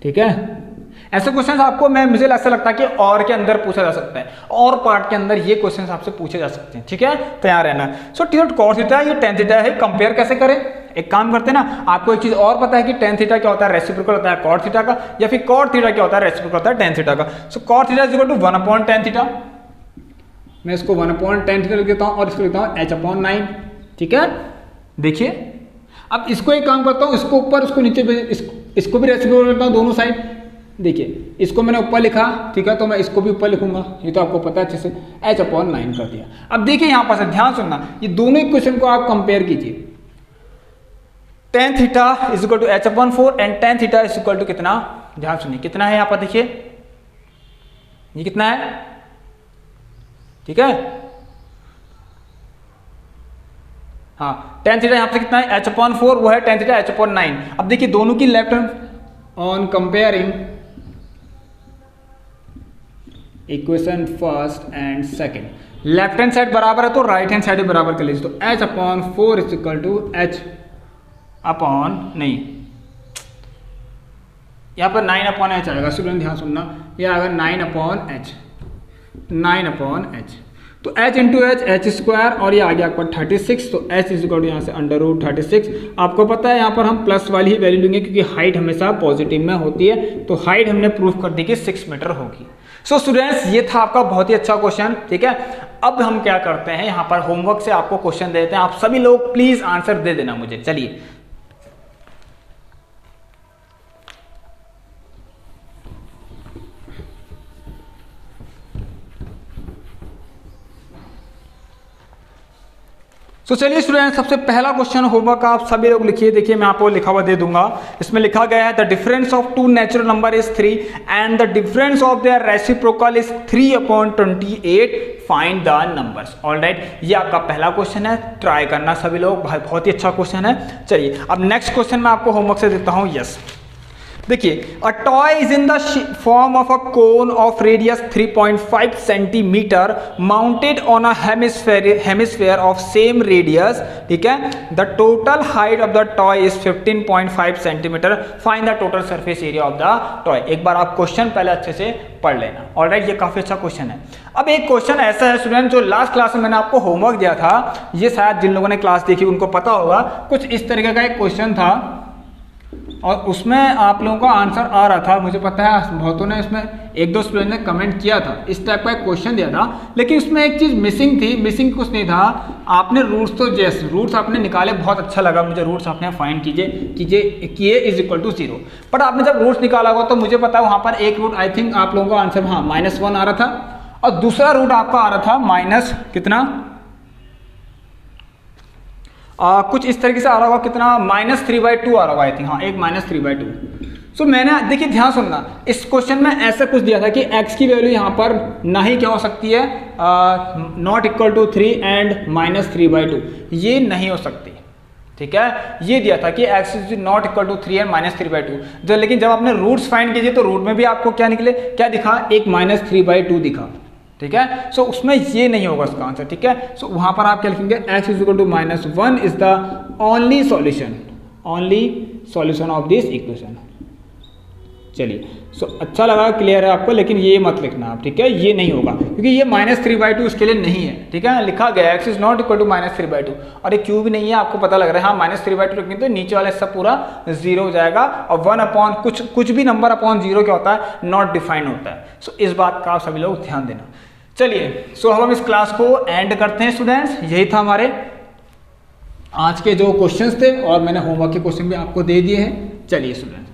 ठीक है। ऐसे क्वेश्चन आपको मुझे ऐसा लगता है कि और के अंदर पूछा जा सकता है, और पार्ट के अंदर ये क्वेश्चन आपसे पूछे जा सकते हैं, ठीक है, तैयार रहना। सो cos थीटा ये tan थीटा है, कंपेयर कैसे करें? एक काम करते हैं ना, आपको एक चीज और पता है कि tan थीटा क्या होता है, रेसिप्रोकल होता है cot थीटा का, या फिर cot थीटा क्या होता है, रेसिप्रोकल होता है tan थीटा का। So cot theta is equal to 1/tan theta, मैं इसको 1/tan थीटा लिख देता हूं और इसको लिखता हूं h/9, ठीक है। देखिए अब इसको एक काम करता हूं, इसको ऊपर उसको नीचे, इसको भी रेसिप्रोकल करता हूं दोनों साइड। देखिए इसको मैंने ऊपर लिखा, ठीक है, तो मैं इसको भी ऊपर लिखूंगा, ये तो आपको पता है अच्छे से, h/9 कर दिया। अब देखिए यहां पर से ध्यान सुनना, ये दोनों इक्वेशन को आप कंपेयर कीजिए। tan theta is equal to h/4 and tan theta is equal to कितना, ध्यान सुनिए कितना है यहां पर, देखिए ये कितना है, ठीक है, हाँ tan थीटा यहां पे कितना है h/4, वो है tan थीटा h/9। अब देखिए दोनों की left hand on comparing equation first and second, left hand side बराबर है तो राइट हैंड साइड भी बराबर कर लीजिए। तो h/4 इज इक्वल टू नहीं, यहां पर 9/h आएगा, स्टूडेंट ध्यान सुनना, यह आएगा 9/h, तो h इंटू h स्क्वायर, और ये आ गया आपका 36, तो h इज इक्वल टू यहाँ से √36। आपको पता है यहाँ पर हम प्लस वाली ही वैल्यू लेंगे क्योंकि हाइट हमेशा पॉजिटिव में होती है, तो हाइट हमने प्रूफ कर दी कि 6 मीटर होगी। सो स्टूडेंट्स ये था आपका बहुत ही अच्छा क्वेश्चन, ठीक है। अब हम क्या करते हैं, यहाँ पर होमवर्क से आपको क्वेश्चन देते हैं, आप सभी लोग प्लीज आंसर दे देना मुझे। चलिए तो चलिए स्टूडेंट, सबसे पहला क्वेश्चन होमवर्क आप सभी लोग लिखिए। देखिए मैं आपको लिखा हुआ दे दूंगा, इसमें लिखा गया है the difference of two natural number is 3 and the difference of their reciprocal is 3/28, find the numbers. Alright, ये आपका पहला क्वेश्चन है, ट्राई करना सभी लोग, बहुत ही अच्छा क्वेश्चन है। चलिए अब नेक्स्ट क्वेश्चन मैं आपको होमवर्क से देता हूँ। यस देखिए, a toy is in the form of a cone of radius 3.5 centimetre mounted on a hemisphere of same radius, ठीक है। The total height of the toy is 15.5 centimetre, find the total surface area of the toy. एक बार आप question पहले अच्छे से पढ़ लेना। Alright, ये काफी अच्छा क्वेश्चन है। अब एक क्वेश्चन ऐसा है स्टूडेंट, जो लास्ट क्लास में मैंने आपको होमवर्क दिया था, ये शायद जिन लोगों ने क्लास देखी उनको पता होगा, कुछ इस तरीके का एक क्वेश्चन था और उसमें आप लोगों का आंसर आ रहा था। मुझे पता है बहुतों ने इसमें, एक दो स्टूडेंट ने कमेंट किया था, इस टाइप का एक क्वेश्चन दिया था, लेकिन उसमें एक चीज़ मिसिंग थी। मिसिंग कुछ नहीं था, आपने रूट्स तो रूट्स आपने निकाले, बहुत अच्छा लगा मुझे, रूट्स आपने फाइंड किए इज इक्वल टू 0। बट आपने जब रूट्स निकाला होगा तो मुझे पता है वहाँ पर एक रूट आई थिंक आप लोगों का आंसर हाँ -1 आ रहा था, और दूसरा रूट आपका आ रहा था माइनस कितना, कुछ इस तरीके से आ रहा होगा, कितना -3/2 आ रहा होगा आई थिंक, हाँ एक -3/2। सो मैंने देखिए ध्यान सुनना, इस क्वेश्चन में ऐसा कुछ दिया था कि x की वैल्यू यहाँ पर ना ही क्या हो सकती है, नॉट इक्वल टू 3 एंड -3/2, ये नहीं हो सकती, ठीक है। ये दिया था कि x is not equal to 3 and -3/2, लेकिन जब आपने रूट्स फाइंड कीजिए तो रूट में भी आपको क्या निकले, क्या दिखा, एक -3/2 दिखा, ठीक है। सो उसमें ये नहीं होगा उसका आंसर, ठीक है। सो वहां पर आप क्या लिखेंगे, x is equal to -1 is the only solution of this equation. चलिए, सो अच्छा लगा, क्लियर है आपको, लेकिन ये मत लिखना आप, ठीक है, ये नहीं होगा क्योंकि ये -3/2 उसके लिए नहीं है, ठीक है। लिखा गया x is not equal to -3/2, और ये क्यों भी नहीं है आपको पता लग रहा है, हाँ -3/2 लिखेंगे तो नीचे वाला सब पूरा 0 हो जाएगा, और 1 कुछ भी नंबर अपॉन 0 क्या होता है, नॉट डिफाइंड होता है। सो इस बात का आप सभी लोग ध्यान देना। चलिए, सो हम इस क्लास को एंड करते हैं स्टूडेंट्स। यही था हमारे आज के जो क्वेश्चंस थे, और मैंने होमवर्क के क्वेश्चन भी आपको दे दिए हैं। चलिए students,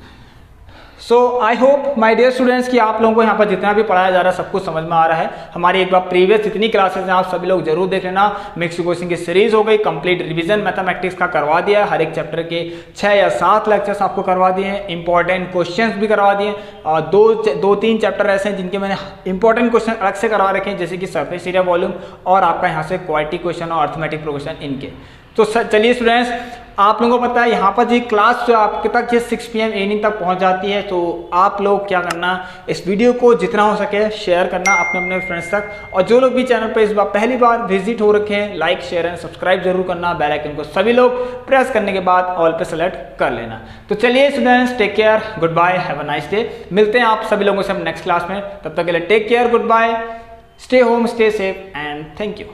so I hope my dear students कि आप लोगों को यहाँ पर जितना भी पढ़ाया जा रहा है सब कुछ समझ में आ रहा है। हमारी एक बार प्रीवियस जितनी क्लासेस हैं आप सभी लोग जरूर देख लेना। मिक्स क्वेश्चन की सीरीज हो गई कंप्लीट, रिवीजन मैथमेटिक्स का करवा दिया है, हर एक चैप्टर के 6 या 7 लेक्चर्स आपको करवा दिए हैं, इंपॉर्टेंट क्वेश्चंस भी करवा दिए, और 2-3 चैप्टर ऐसे हैं जिनके मैंने इंपॉर्टेंट क्वेश्चन अलग से करवा रखे हैं, जैसे कि सरफेस एरिया, वॉल्यूम, और आपका यहाँ से क्वालिटी क्वेश्चन और अर्थमेटिक प्रोग्रेशन इनके। तो चलिए स्टूडेंट्स, आप लोगों को पता है यहाँ पर जी क्लास जो आपके तक ये 6 PM इवनिंग तक पहुँच जाती है। तो आप लोग क्या करना, इस वीडियो को जितना हो सके शेयर करना अपने फ्रेंड्स तक, और जो लोग भी चैनल पर इस बार पहली बार विजिट हो रखे हैं लाइक शेयर एंड सब्सक्राइब जरूर करना। बेल आइकन को सभी लोग प्रेस करने के बाद ऑल पे सेलेक्ट कर लेना। तो चलिए students, take care, goodbye, have a nice day. मिलते हैं आप सभी लोगों से हम नेक्स्ट क्लास में। तब तक के लिए take care, goodbye, stay home, stay safe and thank you.